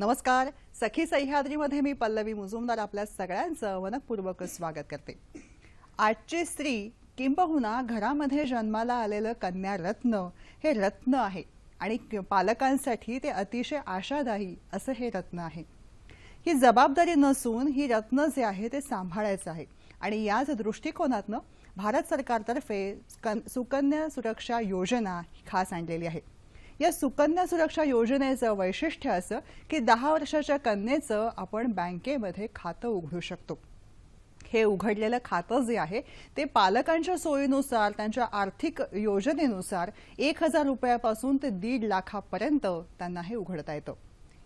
नमस्कार. सखी सह्याद्रीमध्ये मी पल्लवी मुजुमदार आपल्या सगळ्यांचं मनपूर्वक स्वागत करते. आजची स्त्री किंबहुना घरामध्ये जन्माला आलेलं कन्या रत्न हे रत्न आहे आणि पालकांसाठी ते अतिशय आशादायी असं हे रत्न आहे. ही जबाबदारी नसून ही रत्न जे आहे ते सांभाळायचं आहे आणि याच दृष्टिकोनातनं भारत सरकारतर्फे सुकन्या सुरक्षा योजना खास आणलेली आहे. या सुकन्या सुरक्षा योजनेचं वैशिष्ट्य असं की 10 वर्षाच्या कन्येचं आपण बँकेमध्ये खातं उघडू शकतो. हे उघडलेलं खातं जे आहे ते पालकांच्या सोयीनुसार त्यांच्या आर्थिक योजनेनुसार 1000 रुपयापासून ते 1.5 लाखापर्यंत त्यांना हे उघडता येतं.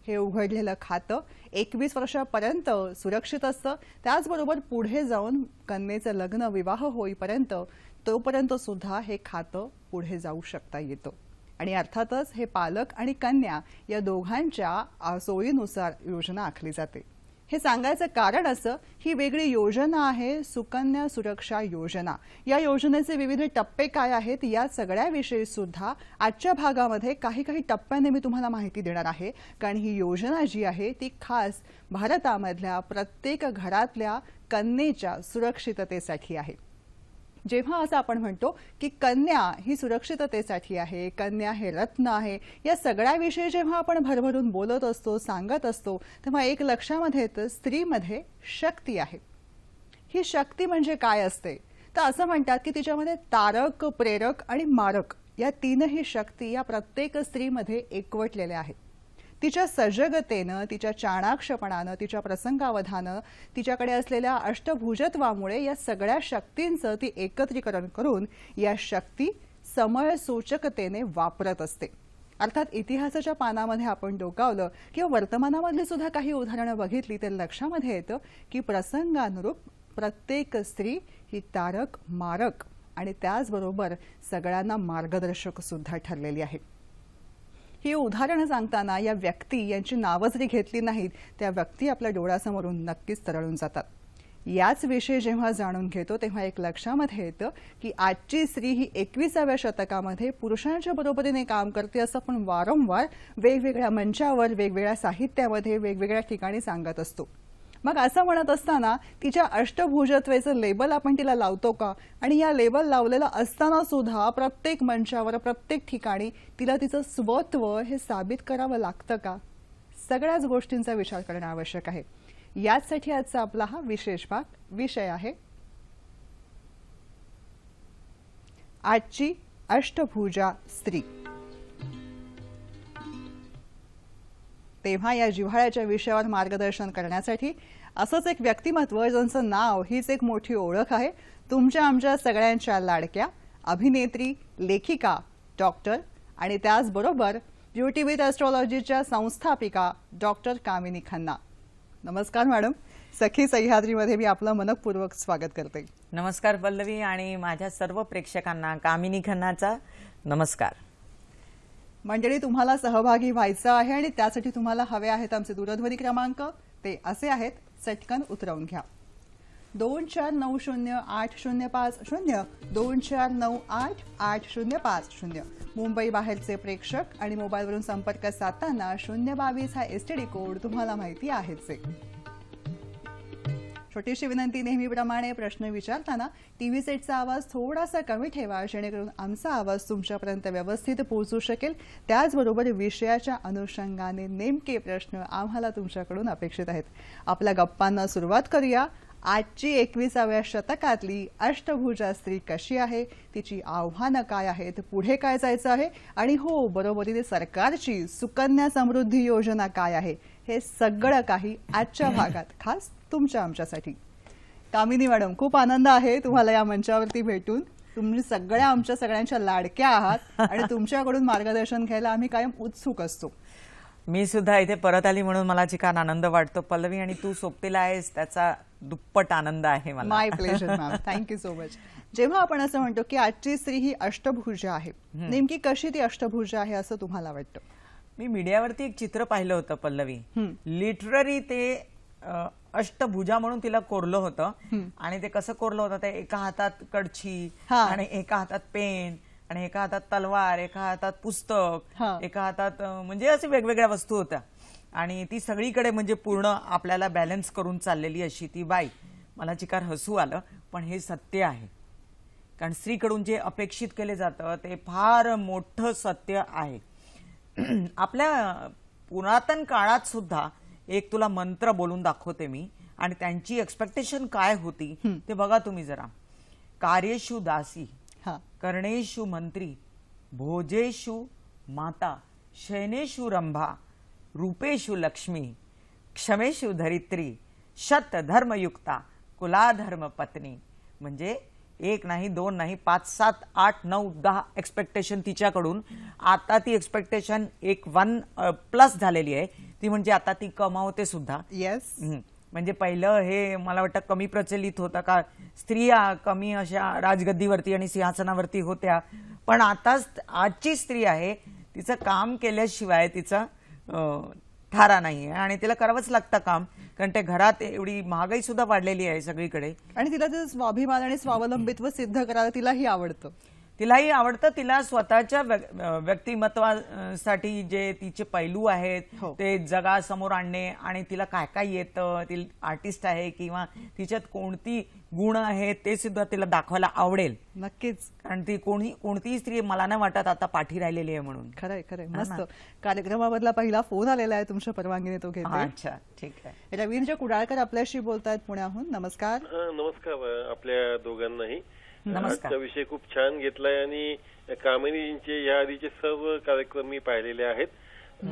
हे उघडलेलं खातं 21 वर्षापर्यंत सुरक्षित असतं. त्याचबरोबर पुढे जाऊन कन्येचं लग्न विवाह होईपर्यंत तोपर्यंत सुद्धा हे खातं पुढे जाऊ शकता येतं. आणि अर्थातच हे पालक आणि कन्या या दोघांच्या सोयीनुसार योजना आखली जाते. हे सांगायचं कारण असं ही वेगळी योजना आहे सुकन्या सुरक्षा योजना. या योजनेचे विविध टप्पे काय आहेत या सगळ्याविषयी सुद्धा आजच्या भागामध्ये काही टप्प्याने मी तुम्हाला माहिती देणार आहे. कारण ही योजना जी आहे ती खास भारतामधल्या प्रत्येक घरातल्या कन्येच्या सुरक्षिततेसाठी आहे. जेव्हा असं आपण म्हणतो की कन्या ही सुरक्षिततेसाठी आहे, कन्या हे रत्न आहे, या सगळ्याविषयी जेव्हा आपण भरभरून बोलत असतो सांगत असतो तेव्हा एक लक्षामध्ये येतं स्त्रीमध्ये शक्ती आहे. ही शक्ती म्हणजे काय असते तर असं म्हणतात की तिच्यामध्ये तारक, प्रेरक आणि मारक या तीनही शक्ती या प्रत्येक स्त्रीमध्ये एकवटलेल्या आहेत. तिच्या सजगतेनं, तिच्या चाणाक्षपणानं, तिच्या प्रसंगावधानं, तिच्याकडे असलेल्या अष्टभुजत्वामुळे या सगळ्या शक्तींचं ती एकत्रीकरण करून या शक्ती समयसूचकतेने वापरत असते. अर्थात इतिहासाच्या पानामध्ये आपण डोकावलं किंवा वर्तमानामधली सुद्धा काही उदाहरणं बघितली तर लक्षामध्ये येतं की प्रसंगानुरूप प्रत्येक स्त्री ही तारक, मारक आणि त्याचबरोबर सगळ्यांना मार्गदर्शक सुद्धा ठरलेली आहे. ही उदाहरणं सांगताना या व्यक्ती यांची नावं जरी घेतली नाहीत त्या व्यक्ती आपल्या डोळ्यासमोरून नक्कीच तरळून जातात. याच विषयी जेव्हा जाणून घेतो तेव्हा एक लक्षामध्ये येतं की आजची स्त्री ही 21व्या शतकामध्ये पुरुषांच्या बरोबरीने काम करते असं आपण वारंवार वेगवेगळ्या मंचावर, वेगवेगळ्या साहित्यामध्ये, वेगवेगळ्या ठिकाणी सांगत असतो. मग असं म्हणत असताना तिच्या अष्टभुजत्वेचं लेबल आपण तिला लावतो का आणि या लेबल लावलेलं असताना सुद्धा प्रत्येक मंचावर, प्रत्येक ठिकाणी तिला तिचं स्वत्व हे साबित करावं लागतं का? सगळ्याच गोष्टींचा विचार करणं आवश्यक आहे. याचसाठी आजचा आपला हा विशेष विषय आहे आजची अष्टभुजा स्त्री. तेव्हा या जिव्हाळ्याच्या विषयावर मार्गदर्शन करण्यासाठी असंच एक व्यक्तिमत्व ज्यांचं नाव हीच एक मोठी ओळख आहे, तुमच्या आमच्या सगळ्यांच्या लाडक्या अभिनेत्री, लेखिका, डॉक्टर आणि त्याचबरोबर ब्युटी विथ ॲस्ट्रॉलॉजीच्या संस्थापिका डॉक्टर कामिनी खन्ना. नमस्कार मॅडम. सखी सह्याद्रीमध्ये मी आपलं मनपूर्वक स्वागत करते. नमस्कार पल्लवी आणि माझ्या सर्व प्रेक्षकांना कामिनी खन्नाचा नमस्कार. मंडळी, तुम्हाला सहभागी व्हायचं आहे आणि त्यासाठी तुम्हाला हवे आहेत आमचे दूरध्वनी क्रमांक. ते असे आहेत, चटकन उतरवून घ्या. 24908050 24988050. मुंबई बाहेरचे प्रेक्षक आणि मोबाईलवरून संपर्क साधताना 022 हा एसटीडी कोड तुम्हाला माहिती आहेच. छोटीशी विनंती, नेहमीप्रमाणे प्रश्न विचारताना टीव्ही सेटचा आवाज थोडासा कमी ठेवा जेणेकरून आमचा आवाज तुमच्यापर्यंत व्यवस्थित पोहोचू शकेल. त्याचबरोबर विषयाच्या अनुषंगाने नेमके प्रश्न आम्हाला तुमच्याकडून अपेक्षित आहेत. आपल्या गप्पांना सुरुवात करूया. आजची 21व्या शतकातली अष्टभुजा स्त्री कशी आहे, तिची आव्हानं काय आहेत, पुढे काय जायचं आहे आणि हो बरोबरीने सरकारची सुकन्या समृद्धी योजना काय आहे, हे सगळं काही आजच्या भागात खास तुमच्या आमच्यासाठी. कामिनी मॅडम, खूप आनंद आहे तुम्हाला या मंचावरती भेटून. तुम्ही सगळ्या आमच्या सगळ्यांच्या लाडक्या आहात आणि तुमच्याकडून मार्गदर्शन घ्यायला आम्ही कायम उत्सुक असतो. मी सुद्धा इथे परत आली म्हणून मला चिकान आनंद वाटतो पल्लवी, आणि तू सोबतीला आहेस त्याचा दुप्पट आनंद आहे मला. My pleasure ma'am, thank you so much. जेव्हा आपण असं म्हणतो की आजची स्त्री ही अष्टभुजा आहे, नेमकी कशी ती अष्टभुजा आहे असं तुम्हाला वाटतं? मी मीडियावरती एक चित्र पाहिलं होतं पल्लवी, लिटररी ते अष्टभुजा म्हणून तिला कोरलं होतं. आणि ते कसं कोरलं होतं, ते एका हातात कडची आणि एका हातात पेन आणि एका हातात तलवार, एका हातात पुस्तक, एका हातात म्हणजे असे वेगवेगळ्या वस्तू होत्या. आणि ती सगळीकडे म्हणजे पूर्ण आपल्याला बॅलन्स करून चाललेली अशी ती बाई. मला चिकार हसू आलं, पण हे सत्य आहे. कारण स्त्रीकडून जे अपेक्षित केले जातं ते फार मोठं सत्य आहे. आपल्या पुरातन काळात सुद्धा एक तुला मंत्र बोलून दाखवते मी, आणि त्यांची एक्सपेक्टेशन काय होती ते बघा तुम्ही जरा. कार्येषु दासी, कर्णेषु मंत्री, भोजेषु माता, शयनेषु रंभा, रूपेषु लक्ष्मी, क्षमेषु धरित्री, शत धर्मयुक्ता, कुलाधर्म पत्नी. म्हणजे एक नाही, दोन नाही, 5, 7, 8, 9, 10 एक्सपेक्टेशन तिच्याकडून. आता ती एक्सपेक्टेशन एक 1+ झालेली आहे. ती म्हणजे आता ती कमावते सुद्धा. येस. म्हणजे पहिलं हे मला वाटतं कमी प्रचलित होतं का, स्त्रिया कमी अशा राजगद्दीवरती आणि सिंहासनावरती होत्या. पण आता आजची स्त्री आहे, तिचं काम केल्याशिवाय तिचा थारा नाहीये, आणि तिला करावंच लागतं काम. कारण ते घरात एवढी महागाई सुद्धा वाढलेली आहे सगळीकडे, आणि तिला ते स्वाभिमान आणि स्वावलंबित्व सिद्ध करायला तिलाही आवडतं. तिला स्वतःच्या व्यक्तिमत्वासाठी जे तिचे पैलू आहेत ते जगासमोर आणणे, आणि तिला काय काय येतं, ती आर्टिस्ट आहे किंवा तिच्यात कोणती गुण आहेत ते सुद्धा तिला दाखवायला आवडेल. नक्कीच. कारण ती कोणतीही स्त्री मला नाही वाटत आता पाठी राहिलेली आहे म्हणून. खरंय खरंय. मस्त. कार्यक्रमामधला पहिला फोन आलेला आहे, तुमच्या परवानगीने तो घेते. अच्छा, ठीक आहे. रवींद्र कुडाळकर आपल्याशी बोलतायत पुण्याहून. नमस्कार. नमस्कार आपल्या दोघांनाही. नमस्कार. आजचा विषय खूप छान घेतलाय, आणि कामिनीजींचे या आधीचे सर्व कार्यक्रम मी पाहिलेले आहेत.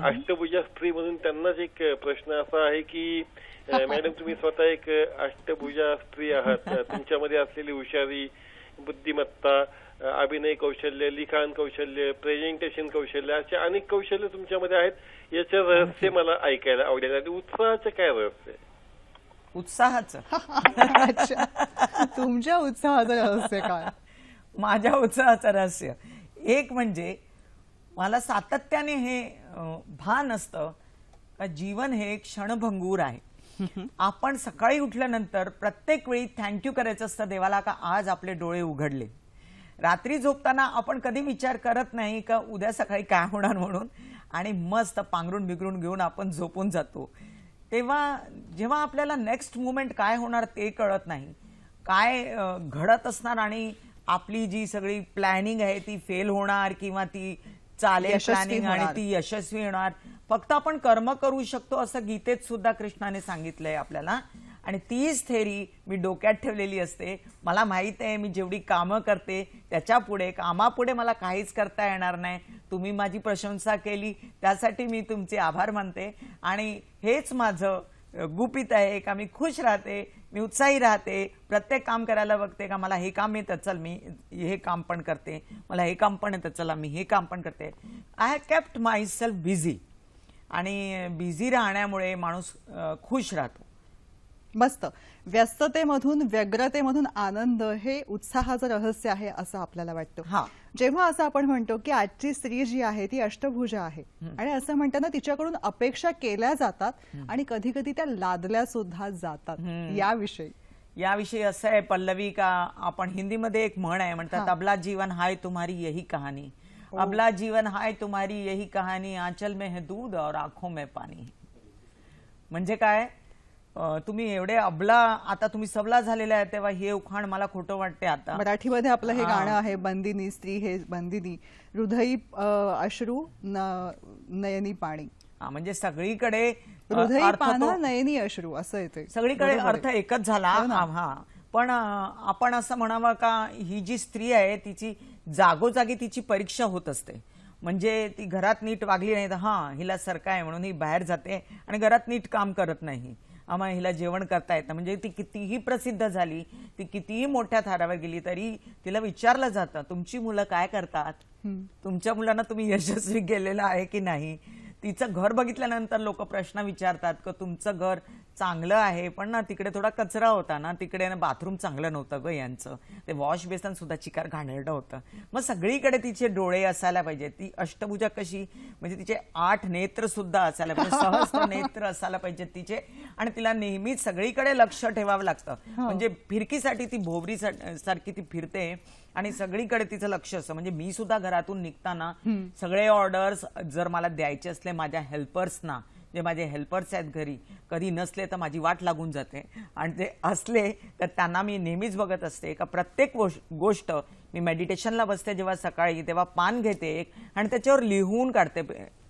अष्टभुजा स्त्री म्हणून त्यांनाच एक प्रश्न असा आहे की मॅडम, तुम्ही स्वतः एक अष्टभुजा स्त्री आहात. तुमच्यामध्ये असलेली हुशारी, बुद्धिमत्ता, अभिनय कौशल्य, लिखाण कौशल्य, प्रेझेंटेशन कौशल्य, असे अनेक कौशल्य तुमच्यामध्ये आहेत. याचं रहस्य मला ऐकायला आवडेल. आणि उत्साहाचं काय रहस्य आहे? उत्साहाचं? अच्छा, तुमच्या उत्साहाचं रहस्य काय? माझ्या उत्साहाचं रहस्य एक म्हणजे मला सातत्याने हे भान असतं का जीवन हे क्षणभंगूर आहे. आपण सकाळी उठल्यानंतर प्रत्येक वेळी थँक्यू करायचं असतं देवाला का आज आपले डोळे उघडले. रात्री झोपताना आपण कधी विचार करत नाही का उद्या सकाळी काय होणार म्हणून, आणि मस्त पांघरून बिघरून घेऊन आपण झोपून जातो. तेव्हा जेव्हा आपल्याला नेक्स्ट मुवमेंट काय होणार ते कळत नाही, काय घडत असणार, आणि आपली जी सगळी प्लॅनिंग आहे ती फेल होणार किंवा ती चालेल प्लॅनिंग आणि ती यशस्वी होणार. फक्त आपण कर्म करू शकतो असं गीतेत सुद्धा कृष्णाने सांगितलंय आपल्याला. आणि तीच थेरी मी डोक्यात ठेवलेली असते. मला माहित आहे मी जेवढी कामं करते त्याच्या पुढे, कामापुढे मला काहीच करता येणार नाही. तुम्ही माझी प्रशंसा केली त्यासाठी मी तुमचे आभार मानते, आणि हेच माझं गुपित आहे का मी खुश राहते, मी उत्साही राहते, प्रत्येक काम करायला बघते का मला हे काम येतं, चल मी हे काम पण करते, मला हे काम पण येतं, चला मी हे काम पण करते. I have kept my self busy, आणि बिझी राहण्यामुळे माणूस खुश राहतो. मस्त. व्यस्ततेमधून, व्यग्रतेमधून आनंद हे उत्साहाचं रहस्य आहे असं आपल्याला वाटतं. जेव्हा असं आपण म्हणतो की आजची स्त्री जी आहे ती अष्टभुजा आहे, आणि असं म्हणताना तिच्याकडून अपेक्षा केल्या जातात आणि कधी कधी त्या लादल्या सुद्धा जातात, याविषयी असं आहे पल्लवी का आपण हिंदीमध्ये एक म्हण आहे, म्हणतात अबला जीवन हाय तुम्हारी यही कहानी, अबला जीवन हाय तुम्हारी यही कहानी, आंचल में है दूध और आंखों में पानी. म्हणजे काय, तुम्ही एवढे अबला, आता तुम्ही सबला झालेला आहे, तेव्हा हे उखाण मला खोटं वाटते. आता मराठीमध्ये आपलं हे गाणं आहे, बंदिनी स्त्री हे बंदिनी, हृदयी अश्रू नयनी पाणी. म्हणजे सगळीकडे हृदयी पाना नयनी अश्रू असं येते, सगळीकडे अर्थ एकच झाला. पण आपण असं म्हणावं का ही जी स्त्री आहे तिची जागोजागी तिची परीक्षा होत असते. म्हणजे ती घरात नीट वागली नाही तर हिला सरका आहे म्हणून ही बाहेर जाते आणि घरात नीट काम करत नाही, आम्हाला हिला जेवण करता येतं. म्हणजे ती कितीही प्रसिद्ध झाली, ती कितीही मोठ्या थरावर गेली तरी तिला विचारलं जातं तुमची मुलं काय करतात, तुमच्या मुलांना तुम्ही यशस्वी केलेलं आहे की नाही. तिचं घर बघितल्यानंतर लोक प्रश्न विचारतात की तुमचं घर चांगलं आहे पण ना तिकडे थोडा कचरा होता ना, तिकडे ना बाथरूम चांगलं नव्हतं ग, यांचं ते वॉश बेसन सुद्धा चिकार घाणेरडं होतं. मग सगळीकडे तिचे डोळे असायला पाहिजे. ती अष्टभुजा कशी, म्हणजे तिचे 8 नेत्र सुद्धा असायला पाहिजे, सहस्त्र नेत्र असायला पाहिजे तिचे, आणि तिला नेहमीच सगळीकडे लक्ष ठेवावं लागतं. म्हणजे फिरकीसाठी ती भोवरी सारखी ती फिरते आणि सगळीकडे तिचं लक्ष असतं. म्हणजे मी सुद्धा घरातून निघताना सगळे ऑर्डर्स जर मला द्यायचे असले माझ्या हेल्पर्सना, जे माझे हेल्पर्स आहेत घरी, कधी नसले तर माझी वाट लागून जाते, आणि ते असले तर त्यांना मी नेहमीच बघत असते का प्रत्येक गोष्ट मी मेडिटेशनला बसते जेव्हा सकाळी, तेव्हा पान घेते एक आणि त्याच्यावर लिहून काढते.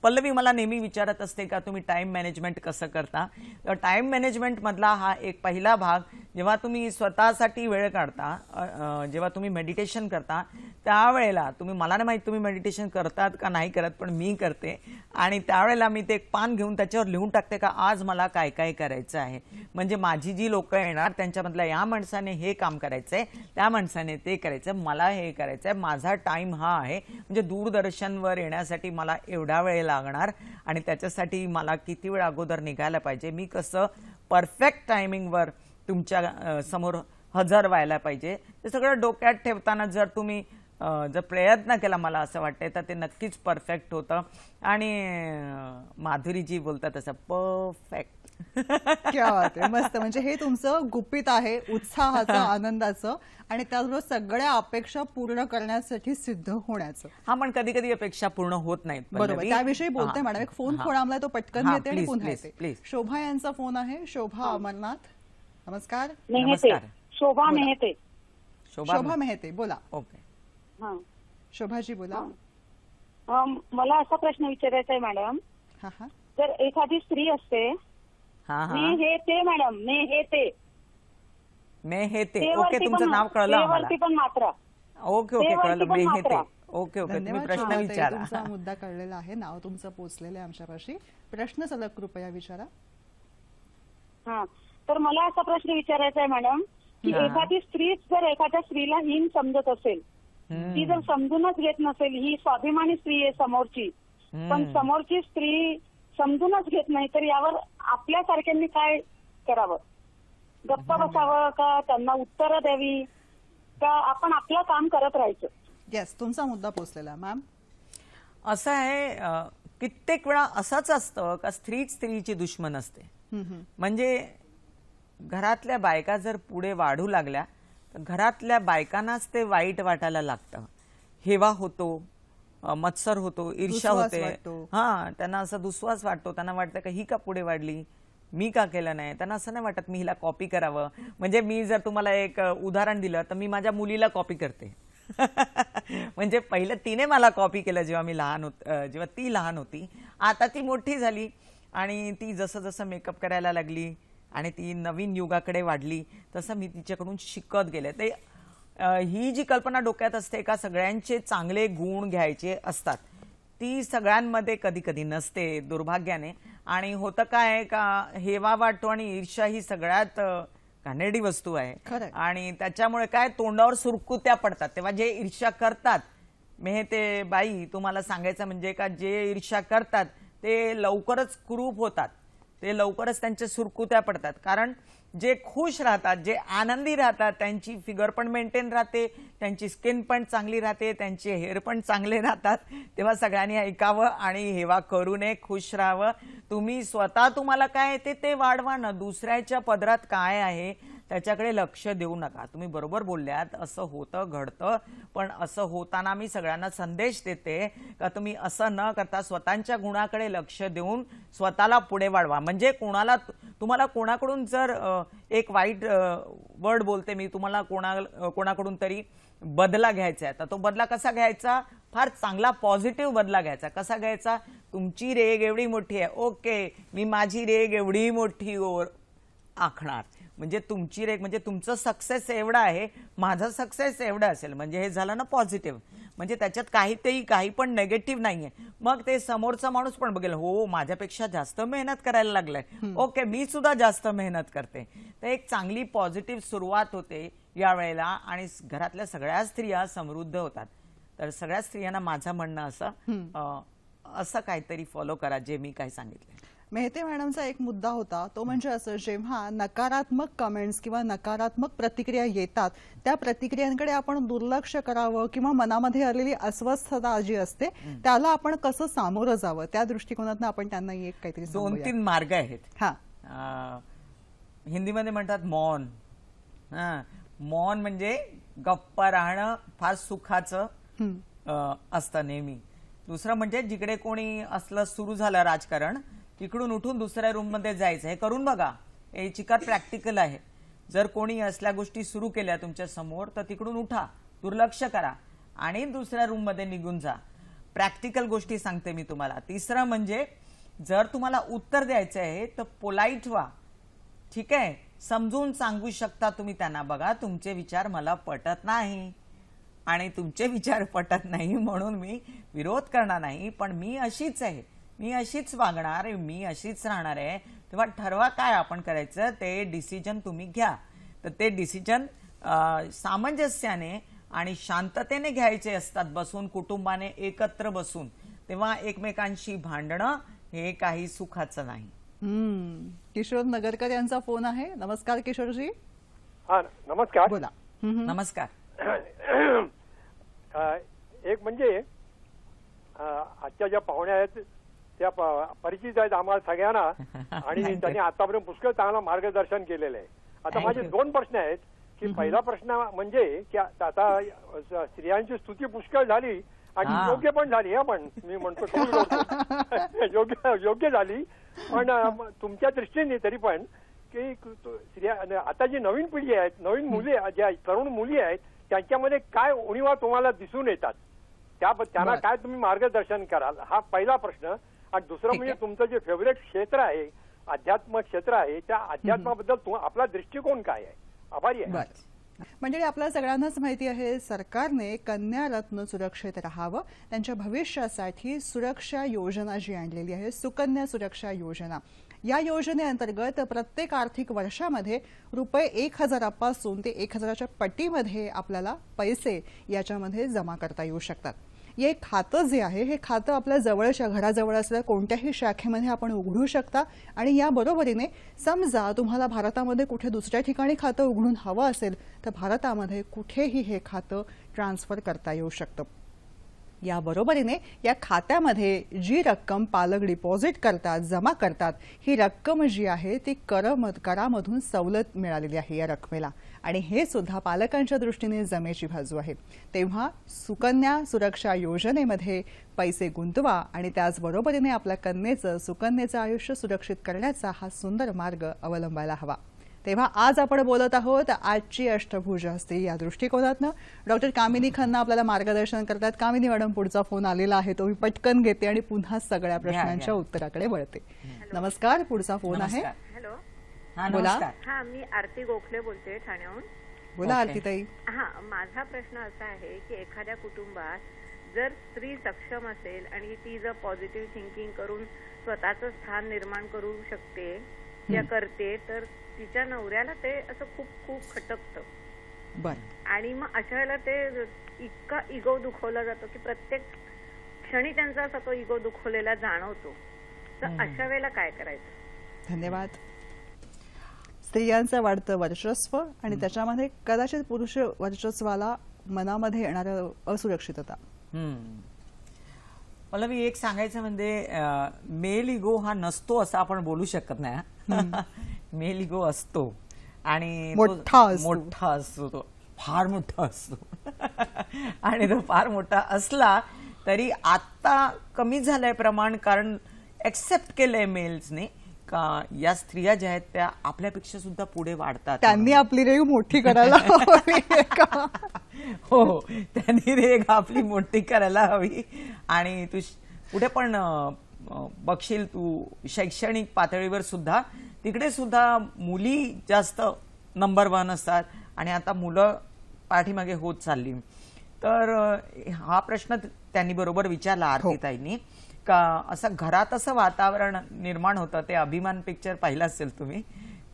पल्लवी मला नेहमी विचारत असते का तुम्ही टाइम मॅनेजमेंट कसं करता. तर टाइम मॅनेजमेंट मधला हा एक पहिला भाग, जेव्हा तुम्ही स्वतःसाठी वेळ काढता, जेव्हा तुम्ही मेडिटेशन करता त्यावेळेला तुम्ही, मला नाही माहित तुम्ही मेडिटेशन करतात का नाही करत, पण मी करते, आणि त्यावेळेला मी ते एक पान घेऊन त्याच्यावर लिहून टाकते का आज मला काय काय करायचं आहे. म्हणजे माझी जी लोक येणार त्यांच्यामधल्या या माणसाने हे काम करायचंय, त्या माणसाने ते करायचं, मला हे करायचंय, माझा टाइम हा आहे. म्हणजे दूरदर्शनवर येण्यासाठी मला एवढा वेळ लागणार आणि त्याच्यासाठी मला किती वेळ अगोदर निघायला पाहिजे, मी कसं परफेक्ट टायमिंगवर तुमच्या समोर हजर व्हायला पाहिजे, ते सगळं डोक्यात ठेवताना जर तुम्ही जर प्रयत्न केला, मला असं वाटतंय तर ते नक्कीच परफेक्ट होतं. आणि माधुरीजी बोलतात तसं परफेक्ट. क्या बात आहे, मस्त. म्हणजे हे तुमचं गुपित आहे उत्साहाचं, आनंदाचं, आणि त्याचबरोबर सगळ्या अपेक्षा पूर्ण करण्यासाठी सिद्ध होण्याचं. हा, पण कधी कधी अपेक्षा पूर्ण होत नाहीत. बरोबर, त्याविषयी बोलते मॅडम. एक फोन खोळंबलाय, तो पटकन घेते आणि पुन्हा येते. प्लीज. शोभा यांचा फोन आहे. शोभा अमरनाथ, नमस्कार. नमस्कार. शोभा मेहते. शोभा मेहते, बोला. ओके. शोभाजी बोला. मला असा प्रश्न विचारायचा आहे मॅडम. हा हा. जर एखादी स्त्री असते, मे हे ते मॅडम, मे हे ते, मे हे ते, ओके, तुमचं नाव कळलं आम्हाला. पण मात्रा. ओके ओके, कळलं, मे हे ते. ओके ओके, तुम्ही धन्यवाद प्रश्न शोभाताई, विचारा. तुमचा मुद्दा कळलेला आहे, नाव तुमचं पोहोचलेलं आहे आमच्यापाशी. प्रश्न सलग कृपया विचारा. हा, तर मला असा प्रश्न विचारायचा आहे मॅडम की एखादी स्त्री जर एखाद्या स्त्रीला हीन समजत असेल, ती जर समजूनच घेत नसेल, ही स्वाभिमानी स्त्री आहे समोरची, पण समोरची स्त्री समजूनच घेत नाही, तर यावर आपल्यासारख्यांनी काय करावं? गप्प बसावं का त्यांना उत्तरं द्यावी का आपण आपलं काम करत राहायचं? येस, तुमचा मुद्दा पोहोचलेला मॅम. असं आहे, कित्येक वेळा असंच असतं का स्त्रीच स्त्रीची दुश्मन असते. म्हणजे घरातल्या बायका जर पुढे वाढू लागल्या तर घरातल्या बायकांनाच ते वाईट वाटायला लागतं. हेवा होतो, मत्सर होतो, ईर्ष्या होते. हा, त्यांना असं दुस्वास वाटतो. त्यांना वाटतं का ही का पुढे वाढली, मी का केलं नाही. त्यांना असं नाही वाटत मी हिला कॉपी करावं. म्हणजे मी जर तुम्हाला एक उदाहरण दिलं तर मी माझ्या मुलीला कॉपी करते. म्हणजे पहिलं तिने मला कॉपी केलं जेव्हा ती लहान होती. आता ती मोठी झाली आणि ती जसं जसं मेकअप करायला लागली आणि ती नवीन युगाकडे वाढली तसं मी तिच्याकडून शिकत गेले. ते ही जी कल्पना डोक्यात असते का सगळ्यांचे चांगले गुण घ्यायचे असतात, ती सगळ्यांमध्ये कधी कधी नसते दुर्भाग्याने. आणि होतं काय का हेवा वाटतो आणि ईर्ष्या ही सगळ्यात घाणेरडी वस्तू आहे. आणि त्याच्यामुळे काय तोंडावर सुरकुत्या पडतात. तेव्हा जे ईर्ष्या करतात, मेहते बाई तुम्हाला सांगायचं म्हणजे का जे ईर्ष्या करतात ते लवकरच कुरूप होतात, ते लवकरच त्यांच्या सुरकुत्या पडतात. कारण जे खुश राहतात, जे आनंदी राहतात, त्यांची फिगर पण मेंटेन राहते, त्यांची स्किन पण चांगली राहते, त्यांचे हेअर पण चांगले राहतात. तेव्हा सगळ्यांनी ऐकावं आणि हेवा करू नये, खुश राहावं. तुम्ही स्वतः तुम्हाला काय येते ते वाढवा ना, दुसऱ्याच्या पदरात काय आहे त्याच्याकडे लक्ष देऊ नका. तुम्ही बरोबर बोलल्यात, असं होतं घडतं, पण असं होताना मी सगळ्यांना संदेश देते का तुम्ही असं न करता स्वतःच्या गुणाकडे लक्ष देऊन स्वतःला पुढे वाढवा. म्हणजे तुम्हाला कोणाकडून जर एक वाईट वर्ड बोलते मी, तुम्हाला कोणाकडून तरी बदला घ्यायचा आहे, तर तो बदला कसा घ्यायचा? फार चांगला पॉझिटिव्ह बदला घ्यायचा. कसा घ्यायचा? तुमची रेग एवढी मोठी आहे, ओके, मी माझी रेग एवढी मोठी आखणार. म्हणजे तुमची रेग म्हणजे तुमचं सक्सेस एवढा आहे, माझा सक्सेस एवढा असेल, म्हणजे हे झालं ना पॉझिटिव्ह. म्हणजे त्याच्यात काही पण नेगेटिव्ह नाहीये. मग ते समोरचा माणूस पण बघेल, हो माझ्यापेक्षा जास्त मेहनत करायला लागलाय, ओके मी सुद्धा जास्त मेहनत करते. तर एक चांगली पॉझिटिव्ह सुरुवात होते यावेळेला आणि घरातल्या सगळ्या स्त्रिया समृद्ध होतात. तर सगळ्या स्त्रियांना माझं म्हणणं असं काहीतरी फॉलो करा जे मी काय सांगितलं. मेहते मॅडमचा एक मुद्दा होता, तो म्हणजे असं, जेव्हा नकारात्मक कमेंट्स किंवा नकारात्मक प्रतिक्रिया येतात त्या प्रतिक्रियांकडे आपण दुर्लक्ष करावं किंवा मनामध्ये आलेली अस्वस्थता जी असते त्याला आपण कसं सामोरं जावं, त्या दृष्टिकोनातून आपण त्यांना एक काहीतरी 2-3 मार्ग आहेत. हा, हिंदीमध्ये म्हणतात मौन. मौन म्हणजे गप्प राहणं फार सुखाचं असतं नेहमी. दुसरं म्हणजे जिकडे कोणी असलं सुरू झालं राजकारण तिकडून उठून दुसऱ्या रूम मध्ये जायचं. हे करून बघा, हे चिकार प्रॅक्टिकल आहे. जर कोणी असल्या गोष्टी सुरू केल्या तुमच्या समोर तर तिकडून उठा, दुर्लक्ष करा आणि दुसऱ्या रूम मध्ये निघून जा. प्रॅक्टिकल गोष्टी सांगते मी तुम्हाला. तिसरं म्हणजे जर तुम्हाला उत्तर द्यायचं आहे तर पोलाइट व्हा. ठीक आहे, समजून सांगू शकता तुम्ही त्यांना. बघा, तुमचे विचार मला पटत नाही आणि तुमचे विचार पटत नाही म्हणून मी विरोध करणार नाही, पण मी अशीच आहे, मी अशीच वागणार, मी अशीच राहणार आहे. तेव्हा ठरवा काय आपण करायचं, ते डिसिजन तुम्ही घ्या. तर ते डिसिजन सामंजस्याने आणि शांततेने घ्यायचे असतात, बसून कुटुंबाने एकत्र बसून. तेव्हा एकमेकांशी भांडणं हे काही सुखाचं नाही. किशोर नगरकर यांचा फोन आहे. नमस्कार किशोरजी. हा नमस्कार. बोला. नमस्कार. एक म्हणजे आजच्या ज्या पाहुण्या आहेत त्या परिचित आहेत आम्हाला सगळ्यांना आणि त्यांनी आतापर्यंत पुष्कळ चांगलं मार्गदर्शन केलेलं आहे. आता माझे दोन प्रश्न आहेत की पहिला प्रश्न म्हणजे की आता स्त्रियांची स्तुती पुष्कळ झाली आणि योग्य पण झाली. पण मी म्हणतो योग्य झाली, पण तुमच्या दृष्टीने तरी पण की स्त्रिया आता जी नवीन पिढी आहेत, नवीन मुली ज्या तरुण मुली आहेत, त्यांच्यामध्ये काय उणिवा तुम्हाला दिसून येतात, त्यांना काय तुम्ही मार्गदर्शन कराल, हा पहिला प्रश्न. आणि दुसरं म्हणजे तुमचं जे फेवरेट क्षेत्र आहे, अध्यात्म क्षेत्र आहे, त्या अध्यात्माबद्दल आपला दृष्टिकोन काय आहे? आभारी आहे. म्हणजे आपल्या सगळ्यांनाच माहिती आहे, सरकारने कन्या रत्न सुरक्षित राहावं, त्यांच्या भविष्यासाठी सुरक्षा योजना जी आणलेली आहे, सुकन्या सुरक्षा योजना. या योजनेअंतर्गत प्रत्येक आर्थिक वर्षामध्ये रुपये 1000 पासून ते 1000च्या पटीमध्ये आपल्याला पैसे याच्यामध्ये जमा करता येऊ शकतात. हे खातं जे आहे, हे खातं आपल्या जवळच्या घराजवळ असलेल्या कोणत्याही शाखेमध्ये आपण उघडू शकता. आणि या बरोबरीने समजा तुम्हाला भारतामध्ये कुठे दुसऱ्या ठिकाणी खातं उघडून हवं असेल तर भारतामध्ये कुठेही हे खातं ट्रान्सफर करता येऊ शकतं. या बरोबरीने या खात्यामध्ये जी रक्कम पालक डिपॉझिट करतात, जमा करतात, ही रक्कम जी आहे ती करामधून सवलत मिळालेली आहे या रकमेला. आणि हे सुद्धा पालकांच्या दृष्टीने जमेची बाजू आहे. तेव्हा सुकन्या सुरक्षा योजनेमध्ये पैसे गुंतवा आणि त्याचबरोबरीने आपल्या कन्येचं, सुकन्येचं आयुष्य सुरक्षित करण्याचा हा सुंदर मार्ग अवलंबायला हवा. तेव्हा आज आपण बोलत आहोत आजची अष्टभुजा स्त्री या दृष्टिकोनातनं. डॉक्टर कामिनी खन्ना आपल्याला मार्गदर्शन करतात. कामिनी मॅडम, पुढचा फोन आलेला आहे, तो मी पटकन घेते आणि पुन्हा सगळ्या प्रश्नांच्या उत्तराकडे वळते. नमस्कार, पुढचा फोन आहे. हॅलो, बोला. हा, मी आरती गोखले बोलते ठाण्याहून. बोला आरतीताई. हा, माझा प्रश्न असा आहे की एखाद्या कुटुंबात जर स्त्री सक्षम असेल आणि ती जर पॉझिटिव्ह थिंकिंग करून स्वतःचं स्थान निर्माण करू शकते या करते, तर तिच्या नवऱ्याला ते असं खूप खूप खटकतं. बरं. आणि मग अशा वेळेला ते इतका इगो दुखवला जातो की प्रत्येक क्षणी त्यांचा असा तो इगो दुखवलेला जाणवतो. तर अशा वेळेला काय करायचं? धन्यवाद. स्त्रियांचं वाढतं वर्चस्व आणि त्याच्यामध्ये कदाचित पुरुष वर्चस्वाला मनामध्ये येणारं असुरक्षितता. मला मी एक सांगायचं म्हणजे मेल इगो हा नसतो असं आपण बोलू शकत नाही. मेल इगो असतो आणि मोठा असतो, तो फार मोठा असतो. आणि तो फार मोठा असला तरी आता कमी झालंय प्रमाण, कारण एक्सेप्ट केलंय मेल्सने का या स्त्रिया ज्या आहेत त्या आपल्यापेक्षा सुद्धा पुढे वाढतात. त्यांनी आपली रेघ मोठी करायला हवी. हो, त्यांनी रेघ आपली मोठी करायला हवी. आणि तू पुढे पण बघशील, तू शैक्षणिक पातळीवर सुद्धा तिकडे सुद्धा मुली जास्त नंबर 1 असतात आणि आता मुलं पाठीमागे होत चालली. तर हा प्रश्न त्यांनी बरोबर विचारला आरतीताईंनी, का असं घरात असं वातावरण निर्माण होतं. ते अभिमान पिक्चर पाहिलं असेल तुम्ही,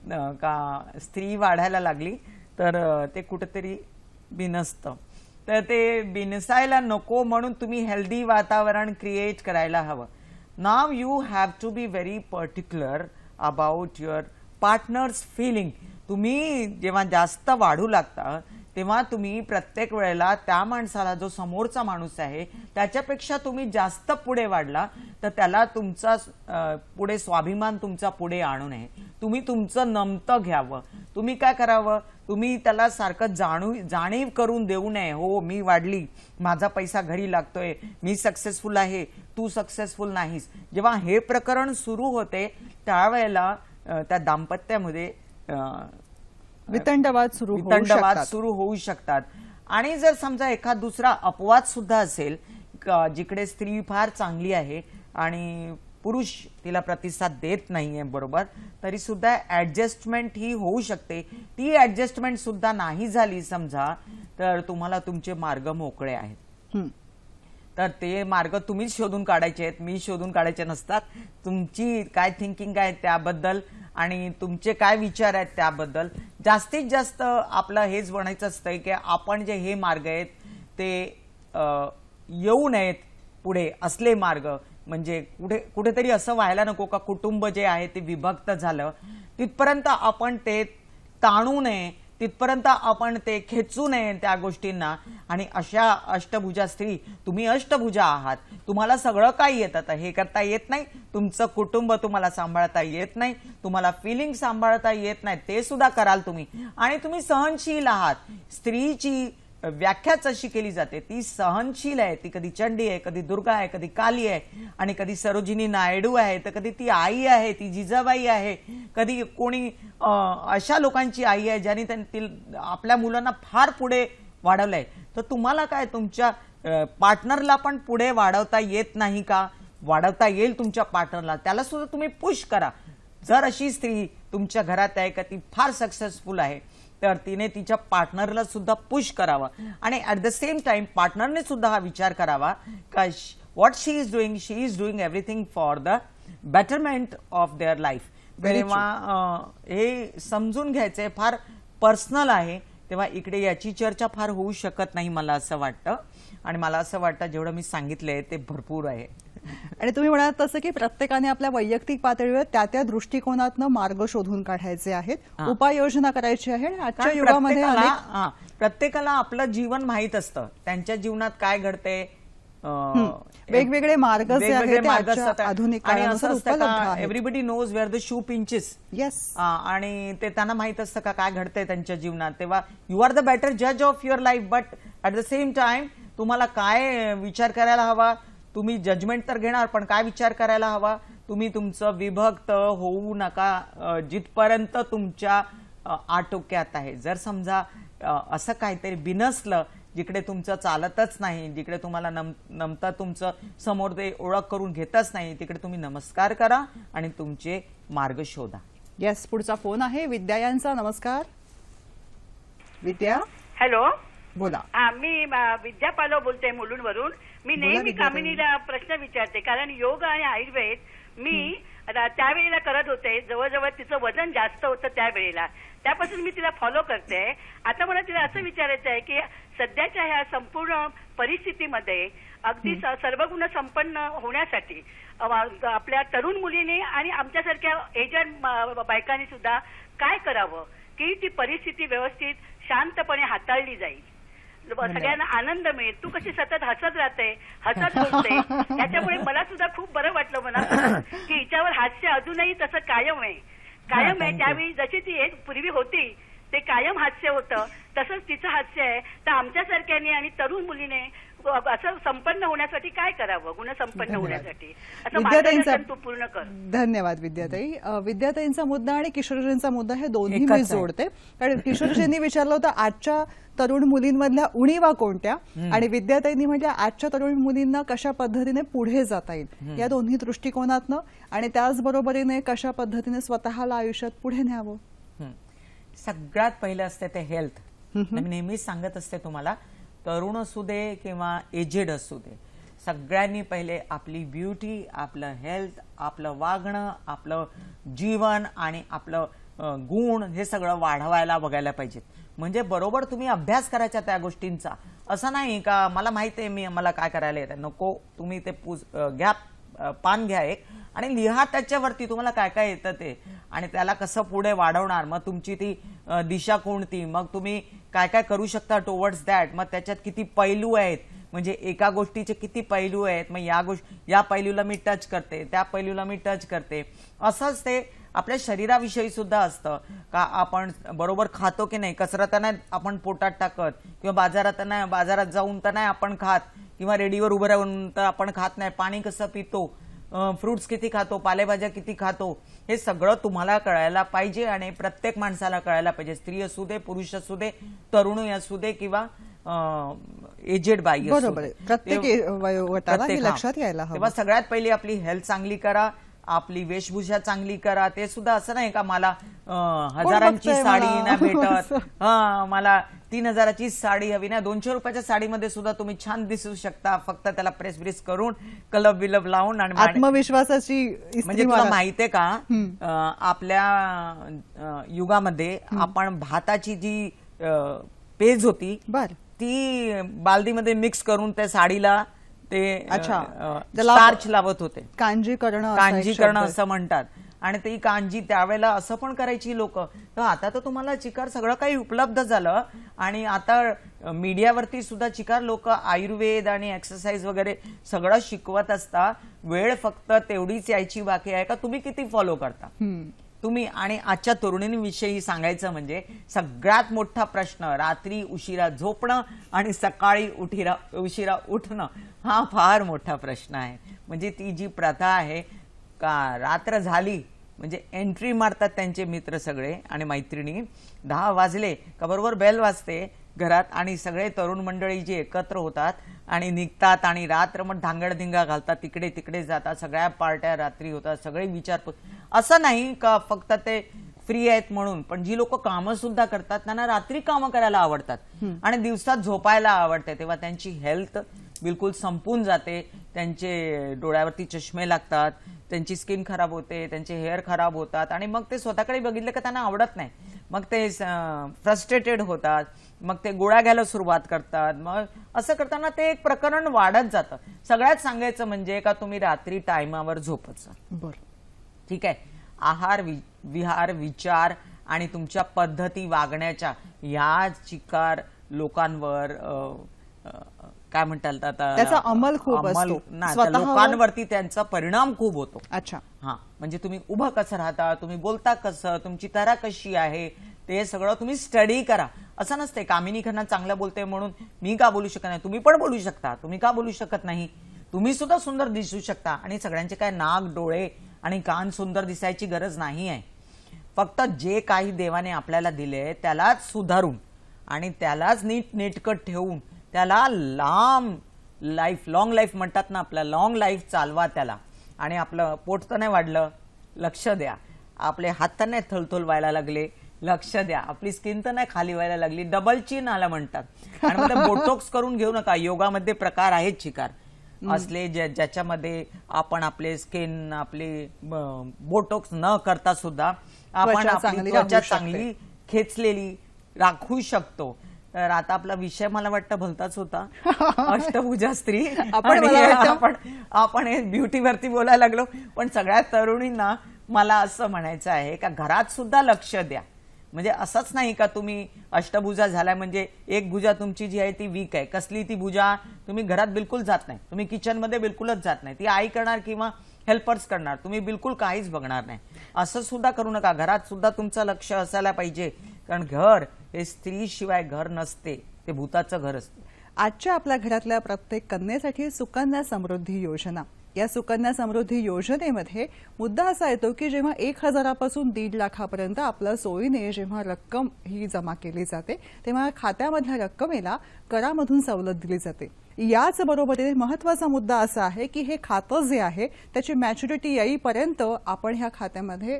का स्त्री वाढायला लागली तर ते कुठेतरी बिनसतं. तर ते बिनसायला नको म्हणून तुम्ही हेल्दी वातावरण क्रिएट करायला हवं. Now you have to be very particular about your partners feeling. तुम्ही जेव्हा जास्त वाढू लागता तेव्हा तुम्ही प्रत्येक वेळेला त्या माणसाला, जो समोरचा माणूस आहे त्याच्यापेक्षा तुम्ही जास्त पुढे वाढला तर त्याला तुमचा पुढे स्वाभिमान तुमचा पुढे आणू नये. तुम्ही तुमचं नमतं घ्यावं. तुम्ही काय करावं, तुम्ही त्याला सारखं जाणीव करून देऊ नये, हो मी वाढली, माझा पैसा घरी लागतोय, मी सक्सेसफुल आहे, तू सक्सेसफुल नाहीस. जेव्हा हे प्रकरण सुरू होते त्यावेळेला त्या दाम्पत्यामध्ये वितंडवाद सुरू होऊ शकतात. आणि जर समजा एखाद दुसरा अपवाद सुद्धा असेल जिकडे स्त्री फार चांगली आहे आणि पुरुष तिला प्रतिसाद देत नाहीये बरोबर, तरी सुद्धा ऍडजस्टमेंट ही होऊ शकते. ती ऍडजस्टमेंट सुद्धा नाही झाली समजा तर तुम्हाला तुमचे मार्ग मोकळे आहेत. तर ते मार्ग तुम्हीच शोधून काढायचे आहेत, मी शोधून काढायचे नसतात. तुमची काय थिंकिंग आहे त्याबद्दल आणि तुमचे काय विचार आहेत त्याबद्दल जास्तीत जास्त आपलं हेच म्हणायचं असतंय की आपण जे हे मार्ग आहेत ते येऊ नयेत पुढे असले मार्ग. म्हणजे कुठेतरी असं व्हायला नको का कुटुंब जे आहे ते विभक्त झालं, तिथपर्यंत आपण ते ताणू नये, तिथपर्यंत आपण ते खेचू नये त्या गोष्टींना. आणि अशा अष्टभुजा स्त्री, तुम्ही अष्टभुजा आहात, तुम्हाला सगळं काही येतं. हे करता येत नाही, तुमचं कुटुंब तुम्हाला सांभाळता येत नाही, तुम्हाला फिलिंग सांभाळता येत नाही, ते सुद्धा कराल तुम्ही. आणि तुम्ही सहनशील आहात. स्त्रीची व्याख्याच अशी केली जाते, ती सहनशील आहे. ती कधी चंडी आहे, कधी दुर्गा आहे, कधी काली आहे, आणि कधी सरोजिनी नायडू आहे, तर कधी ती आई आहे, ती जिजाबाई आहे, कधी कोणी अशा लोकांची आई आहे ज्यांनी आपल्या मुलांना फार पुढे वाढवलंय. तर तुम्हाला काय, तुमच्या पार्टनरला पण पुढे वाढवता येत नाही का? वाढवता येईल तुमच्या पार्टनरला, त्याला सुद्धा तुम्ही पुश करा. जर अशी स्त्री तुमच्या घरात आहे का ती फार सक्सेसफुल आहे तर तिने तिच्या पार्टनरला सुद्धा पुश करावा. आणि ऍट द सेम टाइम पार्टनरने सुद्धा हा विचार करावा का what she is doing everything for the betterment of their life. तेव्हा हे समजून घ्यायचंय, फार पर्सनल आहे. तेव्हा इकडे याची चर्चा फार होऊ शकत नाही मला असं वाटतं. आणि मला असं वाटतं जेवढं मी सांगितलंय ते भरपूर आहे. आणि तुम्ही म्हणाल तसं की प्रत्येकाने आपल्या वैयक्तिक पातळीवर त्या दृष्टिकोनातनं मार्ग शोधून काढायचे आहेत, उपाययोजना करायची आहे. आजच्या युगामध्ये प्रत्येकाला आपलं जीवन माहीत असतं, त्यांच्या जीवनात काय घडतंय, वेगवेगळे मार्ग असतात. आधुनिक everybody knows where the shoe pinches. Yes. आणि ते त्यांना माहित असतं का काय घडतंय त्यांच्या जीवनात. तेव्हा यू आर द बेटर जज of your life. But at the same time तुम्हाला काय विचार करायला हवा, तुम्ही जजमेंट तर घेणार पण काय विचार करायला हवा, तुम्ही तुमचं विभक्त होऊ नका जिथपर्यंत तुमच्या आटोक्यात आहे. जर समजा असं काहीतरी बिनसलं जिकडे तुमचं चालतच नाही, जिकडे तुम्हाला नमता तुमचं समोर ते ओळख करून घेतच नाही, तिकडे तुम्ही नमस्कार करा आणि तुमचे मार्ग शोधा. येस, पुढचा फोन आहे विद्या यांचा. नमस्कार विद्या. हॅलो, बोला. मी विद्या पालव बोलते मुलुंडवरून. मी नेहमी कामिनीला प्रश्न विचारते कारण योग आणि आयुर्वेद मी त्यावेळेला करत होते. जवळजवळ तिचं वजन जास्त होतं त्यावेळेला, त्यापासून मी तिला फॉलो करते. आता मला तिला असं विचारायचं आहे की सध्याच्या ह्या संपूर्ण परिस्थितीमध्ये अगदी सर्वगुण संपन्न होण्यासाठी आपल्या तरुण मुलीने आणि आमच्यासारख्या एजंट बायकांनी सुद्धा काय करावं की ती परिस्थिती व्यवस्थित शांतपणे हाताळली जाईल, सगळ्यांना आनंद मिळेल. तू कशी सतत हसत राहते, हसत बोलते, त्याच्यामुळे मला सुद्धा खूप बरं वाटलं मनात की हिच्यावर हास्य अजूनही तसं कायम आहे. त्यावेळी जशी ती पूर्वी होती ते कायम हास्य होतं, तसंच तिचं हास्य आहे. तर आमच्यासारख्याने आणि तरुण मुलीने असं संपन्न होण्यासाठी काय करावं, गुणसंपन्न होण्यासाठी असं मार्गदर्शन तू पूर्ण कर. धन्यवाद विद्याताई. विद्याताईंचा मुद्दा आणि किशोरजींचा मुद्दा हे दोन्ही मी जोडते. कारण किशोरजींनी विचारलं होतं आजच्या तरुण मुलींमधल्या उणीवा कोणत्या, आणि विद्याताईंनी म्हटलं आजच्या तरुण मुलींना कशा पद्धतीने पुढे जाता येईल या दोन्ही दृष्टिकोनातनं, आणि त्याचबरोबरीने कशा पद्धतीने स्वतःला आयुष्यात पुढे न्यावं. सगळ्यात पहिलं असते ते हेल्थ. मी नेहमीच सांगत असते तुम्हाला, तरुण असू दे किंवा एजेड असू दे, सगळ्यांनी पहिले आपली ब्युटी, आपलं हेल्थ, आपलं वागणं, आपलं जीवन आणि आपलं गुण हे सगळं वाढवायला बघायला पाहिजेत. म्हणजे बरोबर तुम्ही अभ्यास करायचा त्या गोष्टींचा. असं नाही का मला माहिती आहे मला काय करायला येतं, नको. तुम्ही ते घ्या, पान घ्या एक आणि लिहा त्याच्यावरती तुम्हाला काय काय येतं ते, आणि त्याला कसं पुढे वाढवणार. मग तुमची ती दिशा कोणती, मग तुम्ही काय काय करू शकता टुवर्ड्स दॅट, मग त्याच्यात किती पैलू आहेत, म्हणजे एका गोष्टीचे किती पैलू आहेत, मग या पैलूला मी टच करते, त्या पैलूला मी टच करते. असंच ते आपल्या शरीराविषयी सुद्धा असतं का, आपण बरोबर खातो की नाही, कचरा तर नाही आपण पोटात टाकत, किंवा बाजारात जाऊन तर नाही आपण खात, किंवा रेडीवर उभं राहून तर आपण खात नाही, पाणी कसं पितो, फ्रुट्स किती खातो, पालेभाज्या किती खातो, हे सगळं तुम्हाला कळायला पाहिजे आणि प्रत्येक माणसाला कळायला पाहिजे. स्त्री असू दे, पुरुष असू दे, तरुणी असू दे किंवा एजेड बाई असू दे. प्रत्येक वयोगटाला हे लक्षात यायला हवं. तेव्हा सगळ्यात पहिली आपली हेल्थ चांगली करा, आपली वेशभूषा चांगली करा. ते सुद्धा असं नाही का मला 1000ची साडी नाही भेटत, मला 3000ची साडी हवी नाही, 200 रुपयाच्या साडीमध्ये सुद्धा तुम्ही छान दिसू शकता, फक्त त्याला प्रेस ब्रिस करून कलब बिलब लावून. आणि आत्मविश्वासाची म्हणजे तुला माहितीये का, आपल्या युगामध्ये आपण भाताची जी पेज होती ती बालदीमध्ये मिक्स करून त्या साडीला ते स्टार्च लावत होते, कांजी करणं असं म्हणतात. आणि ती कांजी त्यावेळेला असं पण करायची लोक. तर आता तर तुम्हाला चिकार सगळं काही उपलब्ध झालं, आणि आता मीडियावरती सुद्धा चिकार लोक आयुर्वेद आणि एक्सरसाइज वगैरे सगळं शिकवत असता. वेळ फक्त तेवढीच यायची बाकी आहे का तुम्ही किती फॉलो करता तुम्ही. आणि आजच्या तरुणींविषयी सांगायचं म्हणजे सगळ्यात मोठा प्रश्न रात्री उशिरा झोपणं आणि सकाळी उशिरा उठणं, हा फार मोठा प्रश्न आहे. म्हणजे ती जी प्रथा आहे का, रात्र झाली म्हणजे एंट्री मारतात त्यांचे मित्र सगळे आणि मैत्रिणी, 10 वाजले का बरोबर बेल वाजते घरात, आणि सगळे तरुण मंडळी जी एकत्र होतात आणि निघतात, आणि रात्र मग धांगडधिंगा घालतात, तिकडे तिकडे जातात, सगळ्या पार्ट्या रात्री होतात, सगळे विचारपूस. असं नाही का फक्त ते फ्री आहेत म्हणून, पण जी लोक कामं सुद्धा करतात त्यांना रात्री कामं करायला आवडतात आणि दिवसात झोपायला आवडते. तेव्हा त्यांची हेल्थ बिलकुल संपून जाते, त्यांचे डोळ्यावरती चष्मे लागतात, त्यांची स्किन खराब होते, त्यांचे हेअर खराब होतात, आणि मग ते स्वतःकडे बघितलं का त्यांना आवडत नाही, मग ते फ्रस्ट्रेटेड होतात, मग ते गोळ्या घ्यायला सुरुवात करतात. मग असं करताना ते एक प्रकरण वाढत जातं. सगळ्यात सांगायचं म्हणजे का तुम्ही रात्री टायमावर झोपत जा. बरं, ठीक आहे. आहार विहार विचार आणि तुमच्या पद्धती वागण्याच्या या चिकार लोकांवर काय म्हणतात आता, त्याचा अंमल खूप असतो, लोकांवरती त्यांचा परिणाम खूप होतो. अच्छा, हा, म्हणजे तुम्ही उभं कसं राहता, तुम्ही बोलता कसं, तुमची तरा कशी आहे, ते सगळं तुम्ही स्टडी करा. असं नसते कामिनी खन्ना चांगलं बोलते म्हणून मी का बोलू शकत नाही, तुम्ही पण बोलू शकता. तुम्ही का बोलू शकत नाही, तुम्ही सुद्धा सुंदर दिसू शकता. आणि सगळ्यांचे काय नाक डोळे आणि कान सुंदर दिसायची गरज नाही आहे. फक्त जे काही देवाने आपल्याला दिले त्यालाच सुधारून आणि त्यालाच नीट नेटकट ठेवून त्याला लॉंग लाईफ म्हणतात ना, आपला लॉंग लाईफ चालवा त्याला. आणि आपलं पोट तर नाही वाढलं, लक्ष द्या. आपले हात तर नाही थलथल व्हायला लागले, लक्ष द्या. आपली स्किन तर नाही खाली व्हायला लागली, डबल चिन आला म्हणतात. आणि मग बोटॉक्स करून घेऊ नका. योगामध्ये प्रकार आहेत चिकार असले ज्याच्यामध्ये आपण आपले स्किन आपले बोटॉक्स न करता सुद्धा आपण आपली त्वचा चांगली खेचलेली राखू शकतो. तर आता आपला विषय मला वाटतं भलताच होता, अष्टभुजा स्त्री. आपण हे ब्युटीवरती बोलायला लागलो. पण सगळ्या तरुणींना मला असं म्हणायचं आहे का घरात सुद्धा लक्ष द्या. म्हणजे असंच नाही का तुम्ही अष्टभुजा झालाय म्हणजे एक भुजा तुमची जी आहे ती वीक आहे. कसली ती भुजा, तुम्ही घरात बिलकुल जात नाही, तुम्ही किचनमध्ये बिलकुलच जात नाही, ती आई करणार किंवा हेल्पर्स करणार, तुम्ही बिलकुल काहीच बघणार नाही. असं सुद्धा करू नका. घरात सुद्धा तुमचं लक्ष असायला पाहिजे, कारण घर हे स्त्री शिवाय घर नसते, ते भूताचं घर असते. आजच्या आपल्या घरातल्या प्रत्येक कन्येसाठी सुकन्या समृद्धी योजना, या सुकन्या समृद्धी योजनेमध्ये मुद्दा असा येतो की जेव्हा 1000 पासून 1.5 लाखापर्यंत आपल्या सोयीने जेव्हा रक्कम ही जमा केली जाते तेव्हा खात्यामधल्या रक्कमेला करामधून सवलत दिली जाते. याच बरोबरीने महत्त्वाचा मुद्दा असा आहे की हे खातं जे आहे त्याची मॅच्युरिटी येईपर्यंत आपण ह्या खात्यामध्ये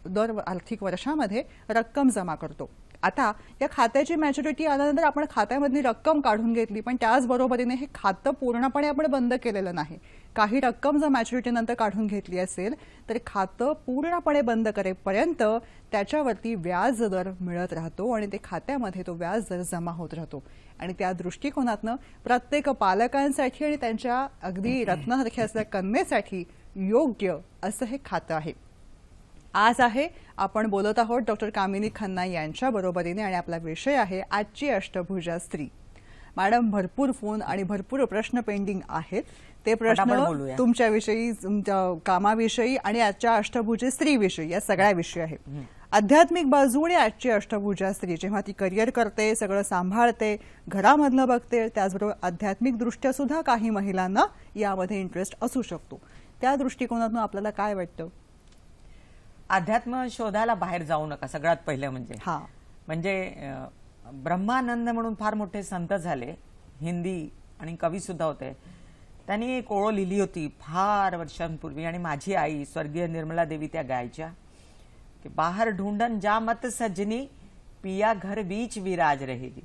दर आर्थिक वर्षामध्ये रक्कम जमा करतो. आता या खात्याची मॅच्युरिटी आल्यानंतर आपण खात्यामधली रक्कम काढून घेतली, पण त्याचबरोबरीने हे खातं पूर्णपणे आपण बंद केलेलं नाही. काही रक्कम जर मॅच्युरिटीनंतर काढून घेतली असेल तर खातं पूर्णपणे बंद करेपर्यंत त्याच्यावरती व्याज दर मिळत राहतो आणि ते खात्यामध्ये तो व्याज दर जमा होत राहतो. आणि त्या दृष्टिकोनातनं प्रत्येक पालकांसाठी आणि त्यांच्या अगदी रत्नासारख्या असलेल्या कन्येसाठी योग्य असं हे खातं आहे. आज आहे आपण बोलत आहोत डॉक्टर कामिनी खन्ना यांच्या बरोबरीने आणि आपला विषय आहे आजची अष्टभुजा स्त्री. मॅडम, भरपूर फोन आणि भरपूर प्रश्न पेंडिंग आहेत. ते प्रश्न तुमच्याविषयी, तुमच्या कामाविषयी आणि आजच्या अष्टभुजे स्त्रीविषयी या सगळ्याविषयी आहे. आध्यात्मिक बाजू आणि आजची अष्टभुजा स्त्री जेव्हा ती करिअर करते, सगळं सांभाळते, घरामधलं बघते, त्याचबरोबर आध्यात्मिक दृष्ट्या सुद्धा काही महिलांना यामध्ये इंटरेस्ट असू शकतो. त्या दृष्टिकोनातून आपल्याला काय वाटतं? अध्यात्म शोधायला बाहेर जाऊ नका. सगळ्यात पहिलं म्हणजे ब्रह्मानंद म्हणून फार मोठे संत झाले, हिंदी आणि कवी सुद्धा होते. त्यांनी एक ओळ लिहिली होती फार वर्षांपूर्वी आणि माझी आई स्वर्गीय निर्मला देवी त्या गायच्या की बाहर ढूंढन जामत सजनी पिया घर बीच विराज रहेली.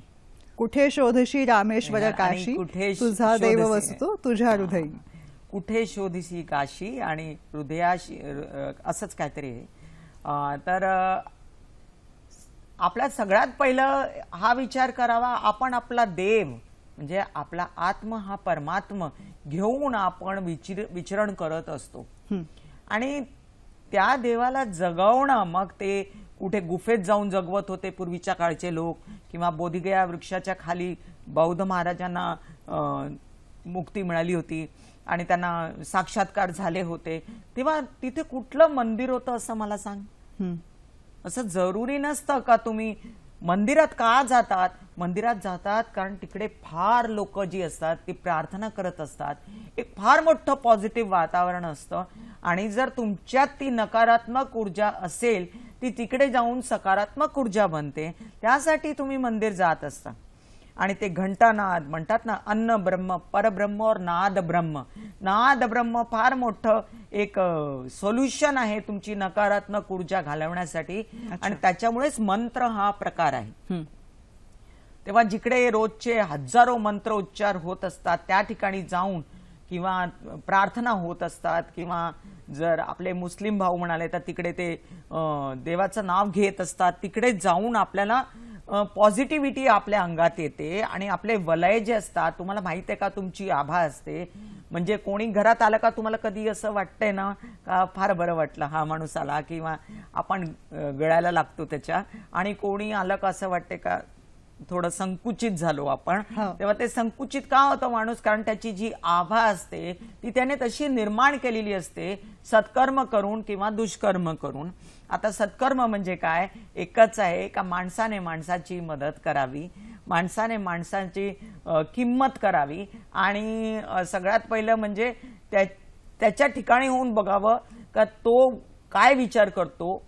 कुठे शोधशी रामेश्वर काशी, तुझा देव वसतो तुझ्या हृदयी. कुठे शोधशी काशी आणि हृदयाशी, असंच काहीतरी आहे. तर आपल्या सगळ्यात पहिलं हा विचार करावा, आपण आपला देव म्हणजे आपला आत्म हा परमात्मा घेऊन आपण विचरण करत असतो आणि त्या देवाला जगवणं, मग ते कुठे गुफेत जाऊन जगवत होते पूर्वीच्या काळचे लोक किंवा बोधिगया वृक्षाच्या खाली बौद्ध महाराजांना मुक्ती मिळाली होती आणि त्यांना साक्षात्कार झाले होते, तेव्हा तिथे कुठलं मंदिर होतं असं मला सांग. असं जरुरी नसतं का तुम्ही मंदिरात का जातात. मंदिरात जातात कारण तिकडे फार लोक जी असतात ती प्रार्थना करत असतात, एक फार मोठं पॉझिटिव्ह वातावरण असतं आणि जर तुमच्यात ती नकारात्मक ऊर्जा असेल ती तिकडे जाऊन सकारात्मक ऊर्जा बनते. त्यासाठी तुम्ही मंदिर जात असता. आणि ते घंटानाद म्हणतात ना, अन्न ब्रह्म परब्रह्म और नाद ब्रह्म. नाद ब्रह्म फार मोठं एक सोल्युशन आहे तुमची नकारात्मक ऊर्जा घालवण्यासाठी आणि त्याच्यामुळेच मंत्र हा प्रकार आहे. तेव्हा जिकडे रोजचे हजारो मंत्र उच्चार होत असतात त्या ठिकाणी जाऊन किंवा प्रार्थना होत असतात किंवा जर आपले मुस्लिम भाऊ म्हणाले तर तिकडे ते देवाचं नाव घेत असतात, तिकडे जाऊन आपल्याला पॉझिटिव्हिटी आपल्या अंगात येते आणि आपले वलय जे असतात, तुम्हाला माहित आहे का तुमची आभा असते. म्हणजे कोणी घरात आलं का तुम्हाला कधी असं वाटतंय ना का फार बरं वाटलं हा माणूस आला किंवा आपण गळायला लागतो त्याच्या, आणि कोणी आलं का असं वाटतंय का थोडं संकुचित झालो आपण. तेव्हा ते संकुचित का होतं माणूस, कारण त्याची जी आभा असते ती त्याने तशी निर्माण केलेली असते सत्कर्म करून किंवा दुष्कर्म करून. आता सत्कर्म म्हणजे काय, एकच आहे का माणसाने माणसाची मदत करावी, माणसाने माणसाची किंमत करावी आणि सगळ्यात पहिलं म्हणजे त्याच्या ठिकाणी होऊन बघावं का तो काय विचार करतो.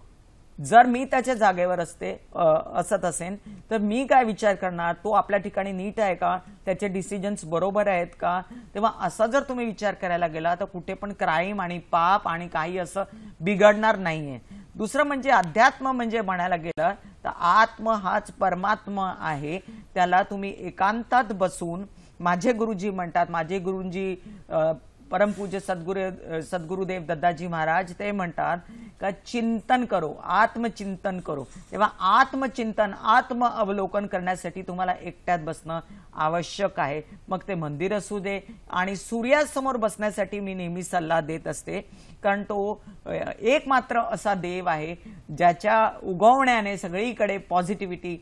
जर मी त्याच्या जागेवर असत असेन तर मी काय विचार करणार, तो आपल्या ठिकाणी नीट आहे का, त्याचे डिसिजन्स बरोबर आहेत का. तेव्हा असा जर तुम्ही विचार करायला गेला तर कुठे पण क्राईम आणि पाप आणि काही असं बिघडणार नाहीये. दुसरं म्हणजे अध्यात्म म्हणजे म्हणायला गेलं तर आत्म हाच परमात्मा आहे. त्याला तुम्ही एकांतात बसून, माझे गुरुजी म्हणतात, माझे गुरुजी परमपूज्य सद्गुरुदेव दत्ताजी महाराज ते म्हणतात का चिंतन करो, आत्मचिंतन करो. तेव्हा आत्मचिंतन, आत्म अवलोकन करण्यासाठी तुम्हाला एकट्यात बसणं आवश्यक आहे. मग ते मंदिर असू दे आणि सूर्यासमोर बसण्यासाठी मी नेहमी सल्ला देत असते, कारण तो एक मात्र असा देव आहे ज्याच्या उगवण्याने सगळीकडे पॉझिटिव्हिटी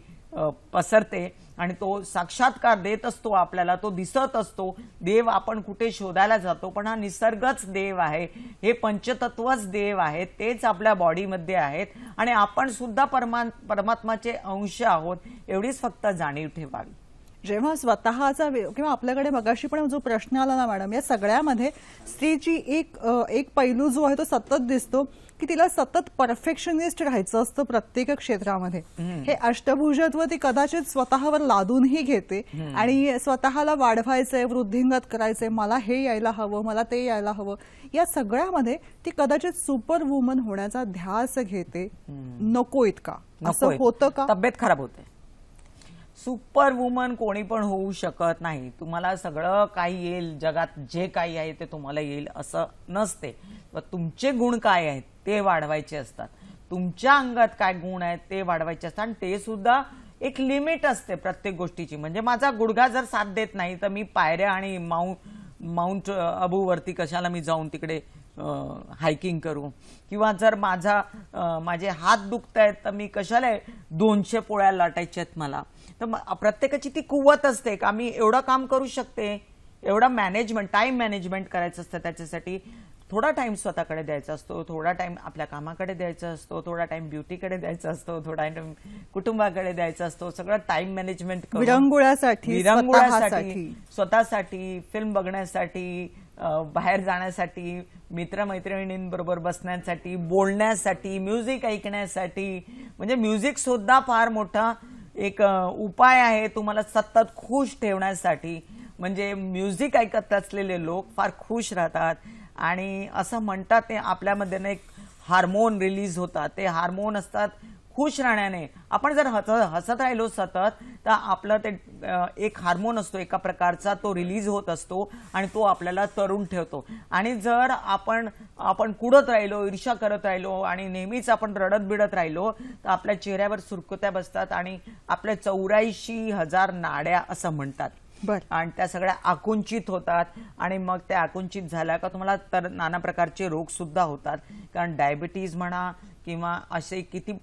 पसरते आणि तो साक्षात्कार देत असतो आपल्याला, तो दिसत असतो. देव आपण कुठे शोधायला जातो पण हा निसर्गच देव आहे, हे पंचतत्वच देव आहेत, तेच आपल्या बॉडीमध्ये आहेत आणि आपण सुद्धा परमात्माचे अंश आहोत, एवढीच फक्त जाणीव ठेवावी. जेव्हा स्वतःचा किंवा आपल्याकडे मगाशी पण जो प्रश्न आला ना मॅडम, या सगळ्यामध्ये स्त्रीची एक पैलू जो आहे तो सतत दिसतो की तिला सतत परफेक्शनिस्ट राहायचं असतं प्रत्येक क्षेत्रामध्ये. हे अष्टभुजत्व ती कदाचित स्वतःवर लादूनही घेते आणि स्वतःला वाढवायचंय, वृद्धिंगत करायचंय, मला हे यायला हवं, मला ते यायला हवं, या सगळ्यामध्ये ती कदाचित सुपर वुमन होण्याचा ध्यास घेते नको इतका. असं होतं का? तब्येत खराब होते. सुपर वुमन कोणी पण होऊ शकत नाही. तुम्हाला सगळं काही येईल, जगात जे काही आहे ते तुम्हाला येईल असं नसते. तुमचे गुण काय आहेत ते वाढवायचे असतात, तुमच्या अंगात काय गुण आहेत ते वाढवायचे असतात आणि ते सुद्धा एक लिमिट असते प्रत्येक गोष्टीची. म्हणजे माझा गुडघा जर साथ देत नाही तर मी पायऱ्या आणि माउंट अबूवरती कशाला मी जाऊन तिकडे हायकिंग करू, किंवा जर माझे हात दुखतायत तर मी कशाला 200 पोळ्या लाटायच्यात मला. तर प्रत्येकाची ती कुवत असते का मी एवढं काम करू शकते, एवढा टाइम मॅनेजमेंट करायचं असतं. त्याच्यासाठी थोडा टाइम स्वतःकडे द्यायचा असतो, थोडा टाइम आपल्या कामाकडे द्यायचा असतो, थोडा टाइम ब्युटीकडे द्यायचा असतो, थोडा टाइम कुटुंबाकडे द्यायचा असतो. सगळं टाइम मॅनेजमेंट करून विरंगुळ्यासाठी, स्वतःसाठी, फिल्म बघण्यासाठी, बाहेर जाण्यासाठी, मित्रमैत्रिणींबरोबर बसण्यासाठी, बोलण्यासाठी, म्युझिक ऐकण्यासाठी. म्हणजे म्युझिक सुद्धा फार मोठा एक उपाय आहे तुम्हाला सतत खुश ठेवण्यासाठी. म्हणजे म्युझिक ऐकत असलेले लोक फार खुश राहतात. आणि असं म्हणतात ते आपल्यामध्ये ना एक हार्मोन रिलीज होतात, ते हार्मोन असतात खुश राहण्याने. आपण जर हसत राहिलो सतत तर आपलं ते एक हार्मोन असतो एका प्रकारचा, तो रिलीज होत असतो आणि तो आपल्याला तरुण ठेवतो. आणि जर आपण कुडत राहिलो, ईर्ष्या करत राहिलो आणि नेहमीच आपण रडत बिडत राहिलो तर आपल्या चेहऱ्यावर सुरकुत्या बसतात आणि आपल्या 84,000 नाड्या असं म्हणतात आणि त्या सगळ्या आकुंचित होतात. आणि मग त्या आकुंचित झाल्या का तुम्हाला तर नाना प्रकारचे रोग सुद्धा होतात. कारण डायबिटीज म्हणा किंवा असे किती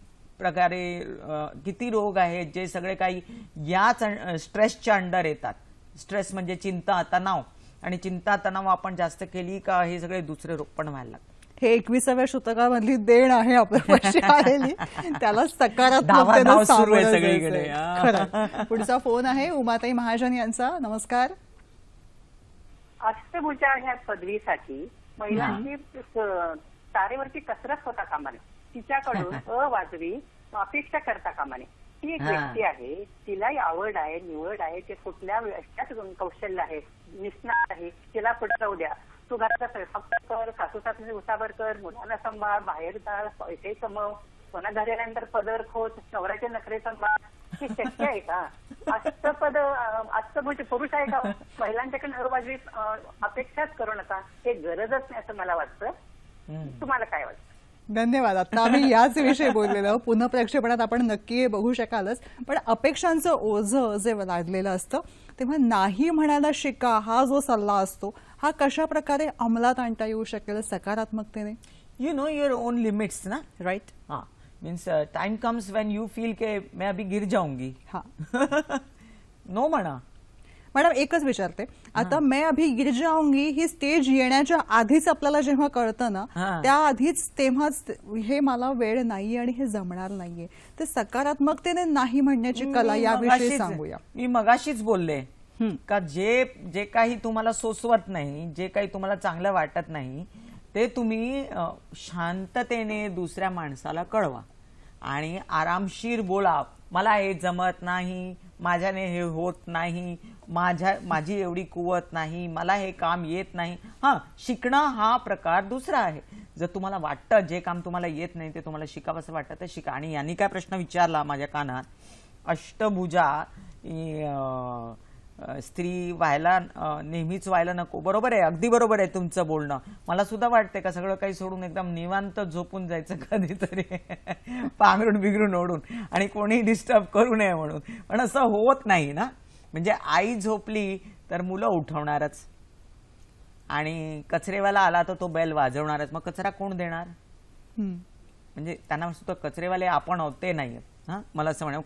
रोग आहेत जे सगळे काही याच स्ट्रेसच्या अंडर येतात. स्ट्रेस म्हणजे चिंता तणाव, आणि चिंता तणाव आपण जास्त केली का हे सगळे दुसरे रोग पण व्हायला लागतात. हे 21व्या शतकामधली देण आहे आपल्यापाशी आलेली, त्याला सकारात्मकतेने सामोरं सगळीकडे. खरं. पुढचा फोन आहे उमाताई महाजन यांचा. नमस्कार. अष्टभुजा ह्या पदवीसाठी महिलांची तारेवरची कसरत होता कामा नये, तिच्याकडून अवाजवी अपेक्षा करता कामा नये. ती एक व्यक्ती आहे, तिलाही आवड आहे, निवड आहे, ते कुठल्या कौशल्य आहे, निष्णात आहे, तिला पुढे जाऊ द्या. तू घराचा स्वयंपाक कर, सासू सासू उसावर कर, मुलांना सांभाळ, बाहेर जा, पैसे कमव, पुन्हा घरी आल्यानंतर पदर खोच, नवऱ्याचे नखरे सांभाळ. हे शक्य आहे का? अष्टभुज पुरुष आहे का? महिलांच्याकडे अवाजवी अपेक्षाच करू नका, हे गरजच नाही असं मला वाटतं. तुम्हाला काय वाटतं? धन्यवाद. आता आम्ही याच विषयी बोललेलो, पुन्हा प्रक्षेपणात आपण नक्की बघू शकालच. पण अपेक्षांचं ओझं जे लादलेलं असतं तेव्हा नाही म्हणायला शिका हा जो सल्ला असतो हा कशा प्रकारे अंमलात आणता येऊ शकेल सकारात्मकतेने? You know your own limits ना, राइट. हाँ means time comes when you feel के मैं अभी गिर जाऊंगी. हाँ नो म्हणा. मॅडम एकच विचारते, आता मैं अभी गिर जाऊंगी ही स्टेज येण्याच्या आधीच आपल्याला जेव्हा कळतं ना त्याआधीच तेव्हाच हे मला वेळ नाहीये आणि हे जमणार नाहीये, ते सकारात्मकतेने नाही म्हणण्याची कला याविषयी सांगूया. मी मगाशीच बोलले का जे काही तुम्हाला सोसवत नाही, जे काही तुम्हाला चांगलं वाटत नाही ते तुम्ही शांततेने दुसऱ्या माणसाला कळवा आणि आरामशीर बोला. मला हे जमत नाही, माझ्याने हे होत नाही, माझी एवढी कुवत नाही, मला हे काम येत नाही. हा, शिकणं हा प्रकार दुसरा आहे. जर तुम्हाला वाटतं जे काम तुम्हाला येत नाही ते तुम्हाला शिकावंसं वाटतं तर शिका. आणि यांनी काय प्रश्न विचारला माझ्या कानात, अष्टभुजा स्त्री व्हायला नेहमीच व्हायला नको. बरोबर आहे, अगदी बरोबर आहे तुमचं बोलणं. मला सुद्धा वाटते का सगळं काही सोडून एकदम निवांत झोपून जायचं कधीतरी पांघरून बिघरून ओढून आणि कोणी डिस्टर्ब करू नये म्हणून. पण असं होत नाही ना. म्हणजे आई झोपली तर मुलं उठवणारच आणि कचरेवाला आला तर तो बेल वाजवणारच. मग कचरा कोण देणार? म्हणजे त्यांना सुद्धा कचरेवाले आपण आहोत ते नाही. हा, मला असं म्हणा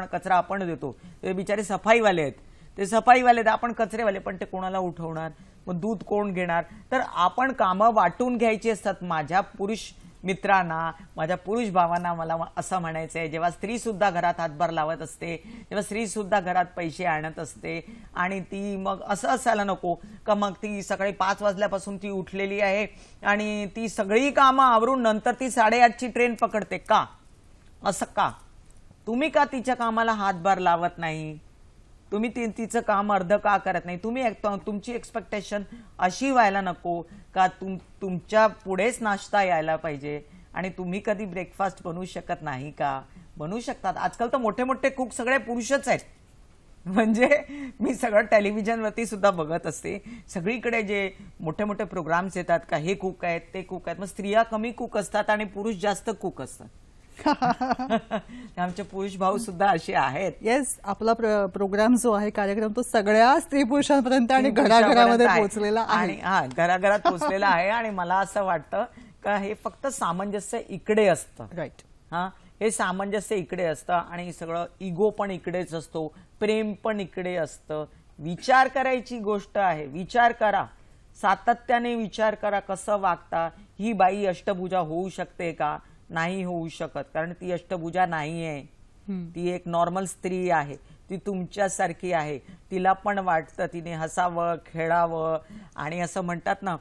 कचरा आपण देतो. ते बिचारे सफाईवाले आहेत, ते सफाईवाले आपण कचरेवाले, पण ते कोणाला उठवणार? मग दूध कोण घेणार? तर आपण कामं वाटून घ्यायची असतात. माझ्या पुरुष मित्रांना, माझ्या पुरुष भावांना मला असं म्हणायचंय, जेव्हा स्त्री सुद्धा घरात हातभार लावत असते, जेव्हा स्त्री सुद्धा घरात पैसे आणत असते आणि ती मग असं असायला नको का मग ती सकाळी 5 वाजल्यापासून ती उठलेली आहे आणि ती सगळी कामं आवरून नंतर ती 8:30ची ट्रेन पकडते का? असं का? तुम्ही का तिच्या कामाला हातभार लावत नाही? तुम्ही तिचं काम अर्ध का करत नाही? तुमची एक्सपेक्टेशन अशी व्हायला नको का तुमच्या पुढेच नाश्ता यायला पाहिजे आणि तुम्ही कधी ब्रेकफास्ट बनवू शकत नाही का? बनवू शकतात. आजकाल तर मोठे मोठे कुक सगळे पुरुषच आहेत. म्हणजे मी सगळं टेलिव्हिजनवरती सुद्धा बघत असते, सगळीकडे जे मोठे मोठे प्रोग्राम्स येतात का हे कुक आहेत ते कुक आहेत. मग स्त्रिया कमी कुक असतात आणि पुरुष जास्त कुक असतात. आमचे पुरुष भाऊ सुद्धा असे आहेत. येस, आपला प्रोग्राम जो आहे, कार्यक्रम, तो सगळ्या स्त्री पुरुषांपर्यंत आणि घराघरामध्ये पोहोचलेला आहे. आणि घराघरात पोहोचलेला आहे. आणि मला असं वाटतं का हे फक्त सामंजस्य इकडे असतं. राईट. हे सामंजस्य इकडे असतं आणि सगळं इगो पण इकडेच असतो, प्रेम पण इकडे असतं. विचार करायची गोष्ट आहे. विचार करा, सातत्याने विचार करा, कसं वागता. ही बाई अष्टभुजा होऊ शकते का? नाही होऊ शकत, कारण ती अष्टभुजा नाहीये. ती एक नॉर्मल स्त्री आहे. ती तुमच्यासारखी आहे. तिला पण वाटतं तिने हसावं, खेळावं. आणि असं म्हणतात ना,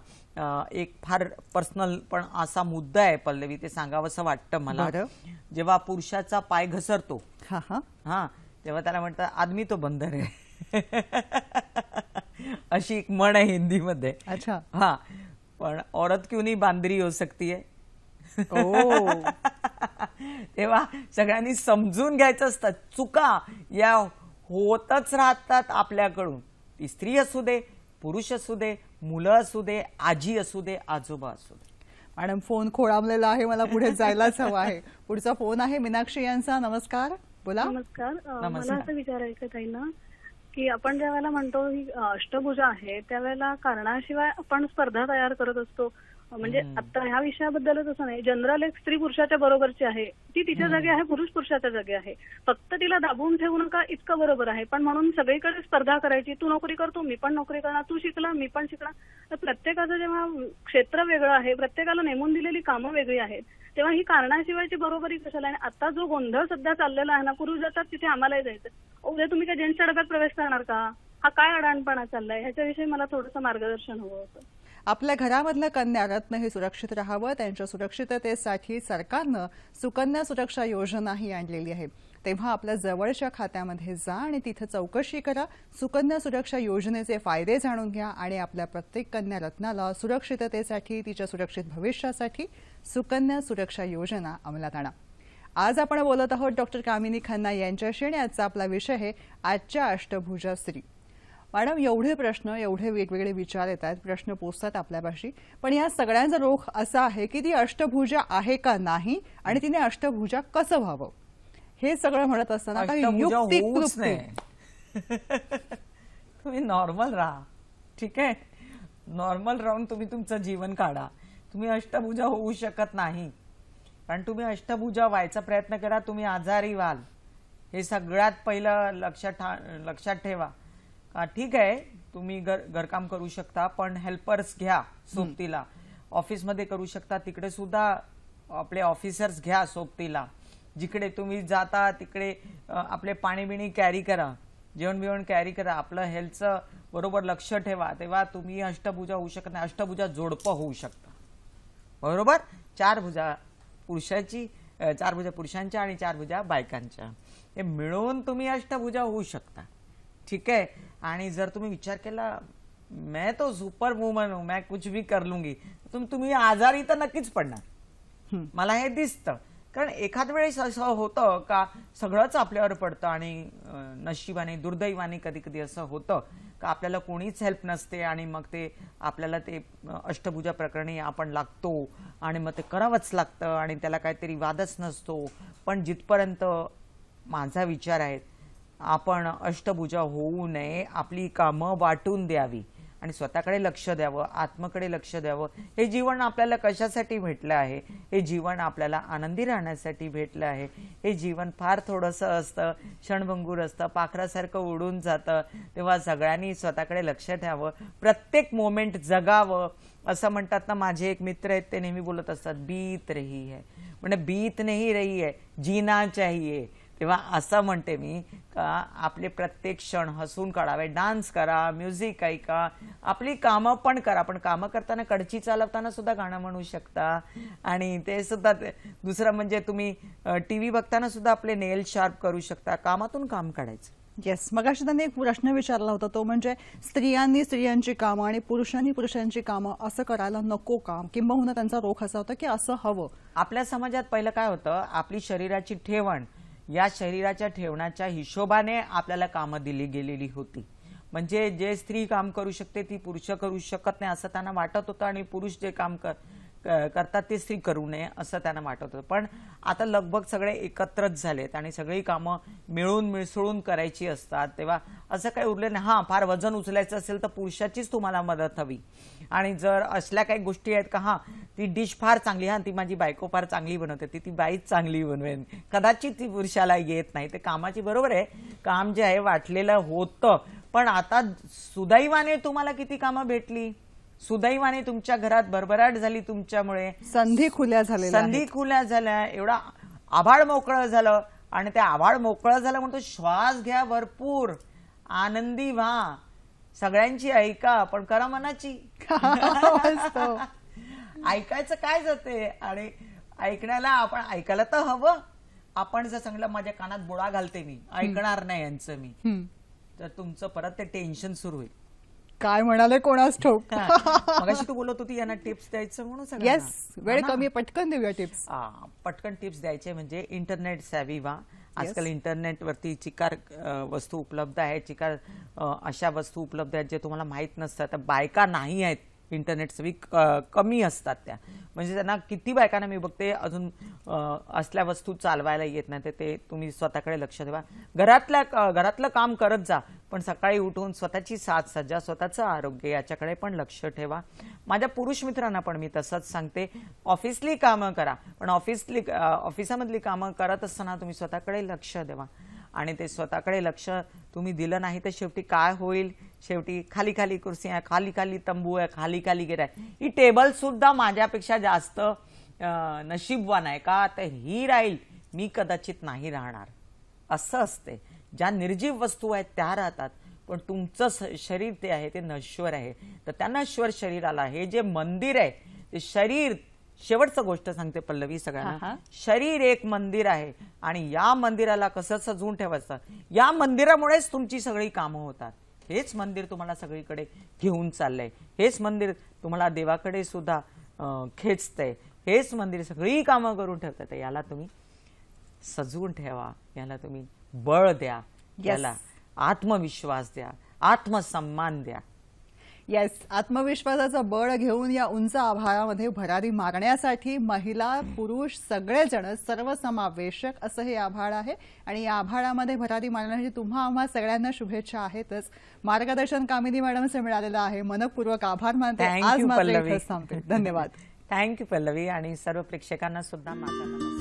एक फार पर्सनल पण असा मुद्दा आहे पल्लवी, ते सांगावंसं वाटतं मला. जेव्हा पुरुषाचा पाय घसरतो तेव्हा त्याला म्हणतात आदमी तो बंदर आहे. अशी एक म्हण आहे हिंदीमध्ये. अच्छा. पण औरत क्यों नहीं बांदरी हो सकती है. तेव्हा सगळ्यांनी समजून घ्यायचं असतं. चुका या होतच राहतात आपल्याकडून. ती स्त्री असू दे, पुरुष असू दे, मुलं असू दे, आजी असू दे, आजोबा असू दे. मॅडम, फोन खोळंबलेला आहे, मला पुढे जायलाच हवं आहे. पुढचा फोन आहे मीनाक्षी यांचा. नमस्कार, बोला. नमस्कार. मला असं विचारायचं ताई ना, की आपण ज्या वेळेला म्हणतो ही अष्टभुजा आहे, त्यावेळेला कारणाशिवाय आपण स्पर्धा तयार करत असतो. म्हणजे आता ह्या विषयाबद्दलच असं नाही, जनरल एक स्त्री पुरुषाच्या बरोबरची आहे, ती तिच्या जागी आहे, पुरुष पुरुषाच्या जागी आहे. फक्त तिला दाबून ठेवू नका इतकं बरोबर आहे. पण म्हणून सगळीकडे स्पर्धा करायची, तू नोकरी करतो मी पण नोकरी करणार, तू शिकला मी पण शिकणार. तर प्रत्येकाचं जेव्हा क्षेत्र वेगळं आहे, प्रत्येकाला नेमून दिलेली कामं वेगळी आहेत, तेव्हा ही कारणाशिवायची बरोबरी कशाला. आणि आता जो गोंधळ सध्या चाललेला आहे ना, पुरुष जातात तिथे आम्हालाही जायचं, उद्या तुम्ही काय जेंट्सच्या डब्यात प्रवेश करणार का? हा काय अडाणपणा चाललाय, ह्याच्याविषयी मला थोडंसं मार्गदर्शन हवं होतं. आपल्या घरामधलं कन्या रत्न हे सुरक्षित राहावं, त्यांच्या सुरक्षिततेसाठी सरकारनं सुकन्या सुरक्षा योजना ही आणलेली आहे. तेव्हा आपल्या जवळच्या खात्यामध्ये जा आणि तिथे चौकशी करा, सुकन्या सुरक्षा योजनेचे फायदे जाणून घ्या आणि आपल्या प्रत्येक कन्या रत्नाला सुरक्षिततेसाठी, तिच्या सुरक्षित भविष्यासाठी सुकन्या सुरक्षा योजना अंमलात आणा. आज आपण बोलत आहोत डॉक्टर कामिनी खन्ना यांच्याशी आणि आजचा आपला विषय आहे आजच्या अष्टभुजा स्त्री. मॅडम, एवढे प्रश्न, एवढे वेगवेगळे विचार येत आहेत, प्रश्न पोचतात आपल्यापाशी, पण या सगळ्यांचा रोख असा आहे की ती अष्टभुजा आहे का नाही आणि तिने अष्टभुजा कसं व्हावं, हे सगळं म्हणत असताना काही युक्ती तुम्ही नॉर्मल राहा. ठीक आहे, नॉर्मल राहून तुम्ही तुमचं जीवन काढा. तुम्ही अष्टभुजा होऊ शकत नाही, कारण तुम्ही अष्टभुजा व्हायचा प्रयत्न करा, तुम्ही आजारी व्हाल. हे सगळ्यात पहिलं लक्षात ठेवा. ठीक आहे, तुम्ही घरकाम करू शकता, पण हेल्पर्स घ्या सोबतीला. ऑफिसमध्ये करू शकता, तिकडे सुद्धा आपले ऑफिसर्स घ्या सोबतीला. जिकडे तुम्ही जाता तिकडे आपले पाणी बिणी कॅरी करा, जेवण बिवण कॅरी करा, आपलं हेल्थचं बरोबर लक्ष ठेवा. तेव्हा तुम्ही अष्टभुजा होऊ शकत नाही. अष्टभुजा जोडपं होऊ शकता, बरोबर. 4 भुजा पुरुषाची, 4 भुजा पुरुषांच्या आणि 4 भुजा बायकांच्या, हे मिळून तुम्ही अष्टभुजा होऊ शकता. ठीक आहे. आणि जर तुम्ही विचार केला मैं तो सुपर वुमन हूं, मैं कुछ भी कर लूंगी, तुम्ही आजारी तर नक्कीच पडणार. मला हे दिसतं, कारण एखाद वेळेस असं होतं का सगळंच आपल्यावर पडतं आणि नशिबाने, दुर्दैवाने कधी कधी असं होतं का आपल्याला कोणीच हेल्प नसते आणि मग ते आपल्याला ते अष्टभुजा प्रकरणी आपण लागतो आणि मग ते करावंच लागतं आणि त्याला काहीतरी वादच नसतो. पण जिथपर्यंत माझा विचार आहे, आपण अष्टभुजा होऊ नये, आपली कामं वाटून द्यावी आणि स्वतःकडे लक्ष द्यावं, आत्मकडे लक्ष द्यावं. हे जीवन आपल्याला कशासाठी भेटलं आहे? हे जीवन आपल्याला आनंदी राहण्यासाठी भेटलं आहे. हे जीवन फार थोडंसं असतं, क्षणभंगूर असतं, पाखरासारखं उडून जातं. तेव्हा सगळ्यांनी स्वतःकडे लक्ष ठेवावं, प्रत्येक मोमेंट जगावं. असं म्हणतात ना, माझे एक मित्र आहेत, ते नेहमी बोलत असतात, बीत रही है, म्हणजे बीत नाही रही है, जीना चाहिए. तेव्हा असं म्हणते मी का आपले प्रत्येक क्षण हसून काढावे, डान्स करा, म्युझिक ऐका, आपली कामं पण करा. पण कामं करताना, कड़ची चालवताना सुद्धा गाणं म्हणू शकता. आणि ते सुद्धा दुसरं म्हणजे तुम्ही टीव्ही बघताना सुद्धा आपले नेल शार्प करू शकता. कामातून काम काढायचं. येस, मगाशी त्यांनी एक प्रश्न विचारला होता, तो म्हणजे स्त्रियांनी स्त्रियांची कामं आणि पुरुषांनी पुरुषांची कामं असं करायला नको का, किंबहुना त्यांचा रोख असा होता की असं हवं. आपल्या समाजात पहिलं काय होतं, आपली शरीराची ठेवण, या शरीराच्या ठेवण्याच्या हिशोबाने आपल्याला कामं दिली गेलेली होती. म्हणजे जे स्त्री काम करू शकते ती पुरुष करू शकत नाही असं त्यांना वाटत होतं आणि पुरुष जे काम करतात ते स्त्री करू नये असं त्यांना वाटत होतं. पण आता लगभग सगळे एकत्रच झालेत आणि सगळी कामं मिळून मिसळून करायची असतात, तेव्हा असं काही उरलं नाही. हां, फार वजन उचलायचं असेल तर पुरुषाचीच तुम्हाला मदत हवी. आणि जर असल्या काही गोष्टी आहेत का, हां ती डिश फार चांगली, हां ती माझी बायको फार चांगली बनवते, ती बाईच चांगली बनवेन, कदाचित ती पुरुषाला येत नाही. ते कामाची बरोबर आहे, काम जे आहे वाटलेलं होतं. पण आता सुदैवाने तुम्हाला किती कामं भेटली, सुदैवाने तुमच्या घरात भरभराट झाली तुमच्यामुळे, संधी खुल्या झाल्या, एवढा आभाळ मोकळं झालं. आणि ते आभाळ मोकळं झालं म्हणतो श्वास घ्या भरपूर, आनंदी व्हा, सगळ्यांची ऐका, पण करा मनाची. ऐकायचं काय जाते, आणि ऐकण्याला आपण ऐकायला तर हवं. आपण जर सांगितलं माझ्या कानात बोळा घालते मी, ऐकणार नाही यांचं मी, तर तुमचं परत ते टेन्शन सुरू होईल. काय म्हणाले कोणास ठाऊक. मगाशी तू बोलत होती यांना टिप्स द्यायचं म्हणून. येस, वेळ कमी, पटकन देऊया टिप्स. पटकन टिप्स द्यायचे म्हणजे इंटरनेट सॅव्ही व्हा. आजकाल इंटरनेटवरती चिकार वस्तू उपलब्ध आहेत, चिकार अशा वस्तू उपलब्ध आहेत जे तुम्हाला माहित नसतात. बायका नाही आहेत इंटरनेट सवी, कमी असतात त्या, म्हणजे त्यांना किती बायकांना मी बघते अजून असल्या वस्तू चालवायला येत नाही. ते तुम्ही स्वतःकडे लक्ष ठेवा. घरातलं काम करत जा, पण सकाळी उठून स्वतःची साजसज्जा, स्वतःचं आरोग्य याच्याकडे पण लक्ष ठेवा. माझ्या पुरुष मित्रांना पण मी तसंच सांगते, ऑफिसली कामं करा, पण ऑफिसामधली कामं करत असताना तुम्ही स्वतःकडे लक्ष द्यावा. आणि ते स्वतःकडे लक्ष तुम्ही दिलं नाही तर शेवटी काय होईल, शेवटी खाली खाली कुर्सी आहे, खाली खाली तंबू आहे, खाली खाली गेट आहे. ही टेबल सुद्धा माझ्यापेक्षा जास्त नशीबवान आहे का, तर ही राहील, मी कदाचित नाही राहणार. असं असते. ज्या निर्जीव वस्तू आहेत त्या राहतात, पण तुमचं शरीर ते आहे ते नश्वर आहे. तर त्या नश्वर शरीराला हे जे मंदिर आहे ते शरीर, शेवटचं गोष्ट सांगते पल्लवी सगळ्यांना, शरीर एक मंदिर आहे आणि या मंदिराला कसं सजवून ठेवायचं, या मंदिरामुळेच तुमची सगळी कामं होतात. हेच मंदिर तुम्हाला सगळीकडे घेऊन चाललंय, हेच मंदिर तुम्हाला देवाकडे सुद्धा खेचतंय, हेच मंदिर सगळी कामं करून ठेवतात. याला तुम्ही सजवून ठेवा, याला तुम्ही बळ द्या, याला आत्मविश्वास द्या, आत्मसन्मान द्या. येस, आत्मविश्वासाचं बळ घेऊन या उंच आभाळामध्ये भरारी मारण्यासाठी महिला पुरुष सगळेजण सर्वसमावेशक असं हे आभाळ आहे. आणि या आभाळामध्ये भरारी मारण्यासाठी तुम्हा आम्हा सगळ्यांना शुभेच्छा आहेतच. मार्गदर्शन कामिनी मॅडमचे मिळालेलं आहे, मनपूर्वक आभार मानते. आज मात्र इथंच थांबते. धन्यवाद. थँक्यू पल्लवी, आणि सर्व प्रेक्षकांना सुद्धा माझा नमस्कार.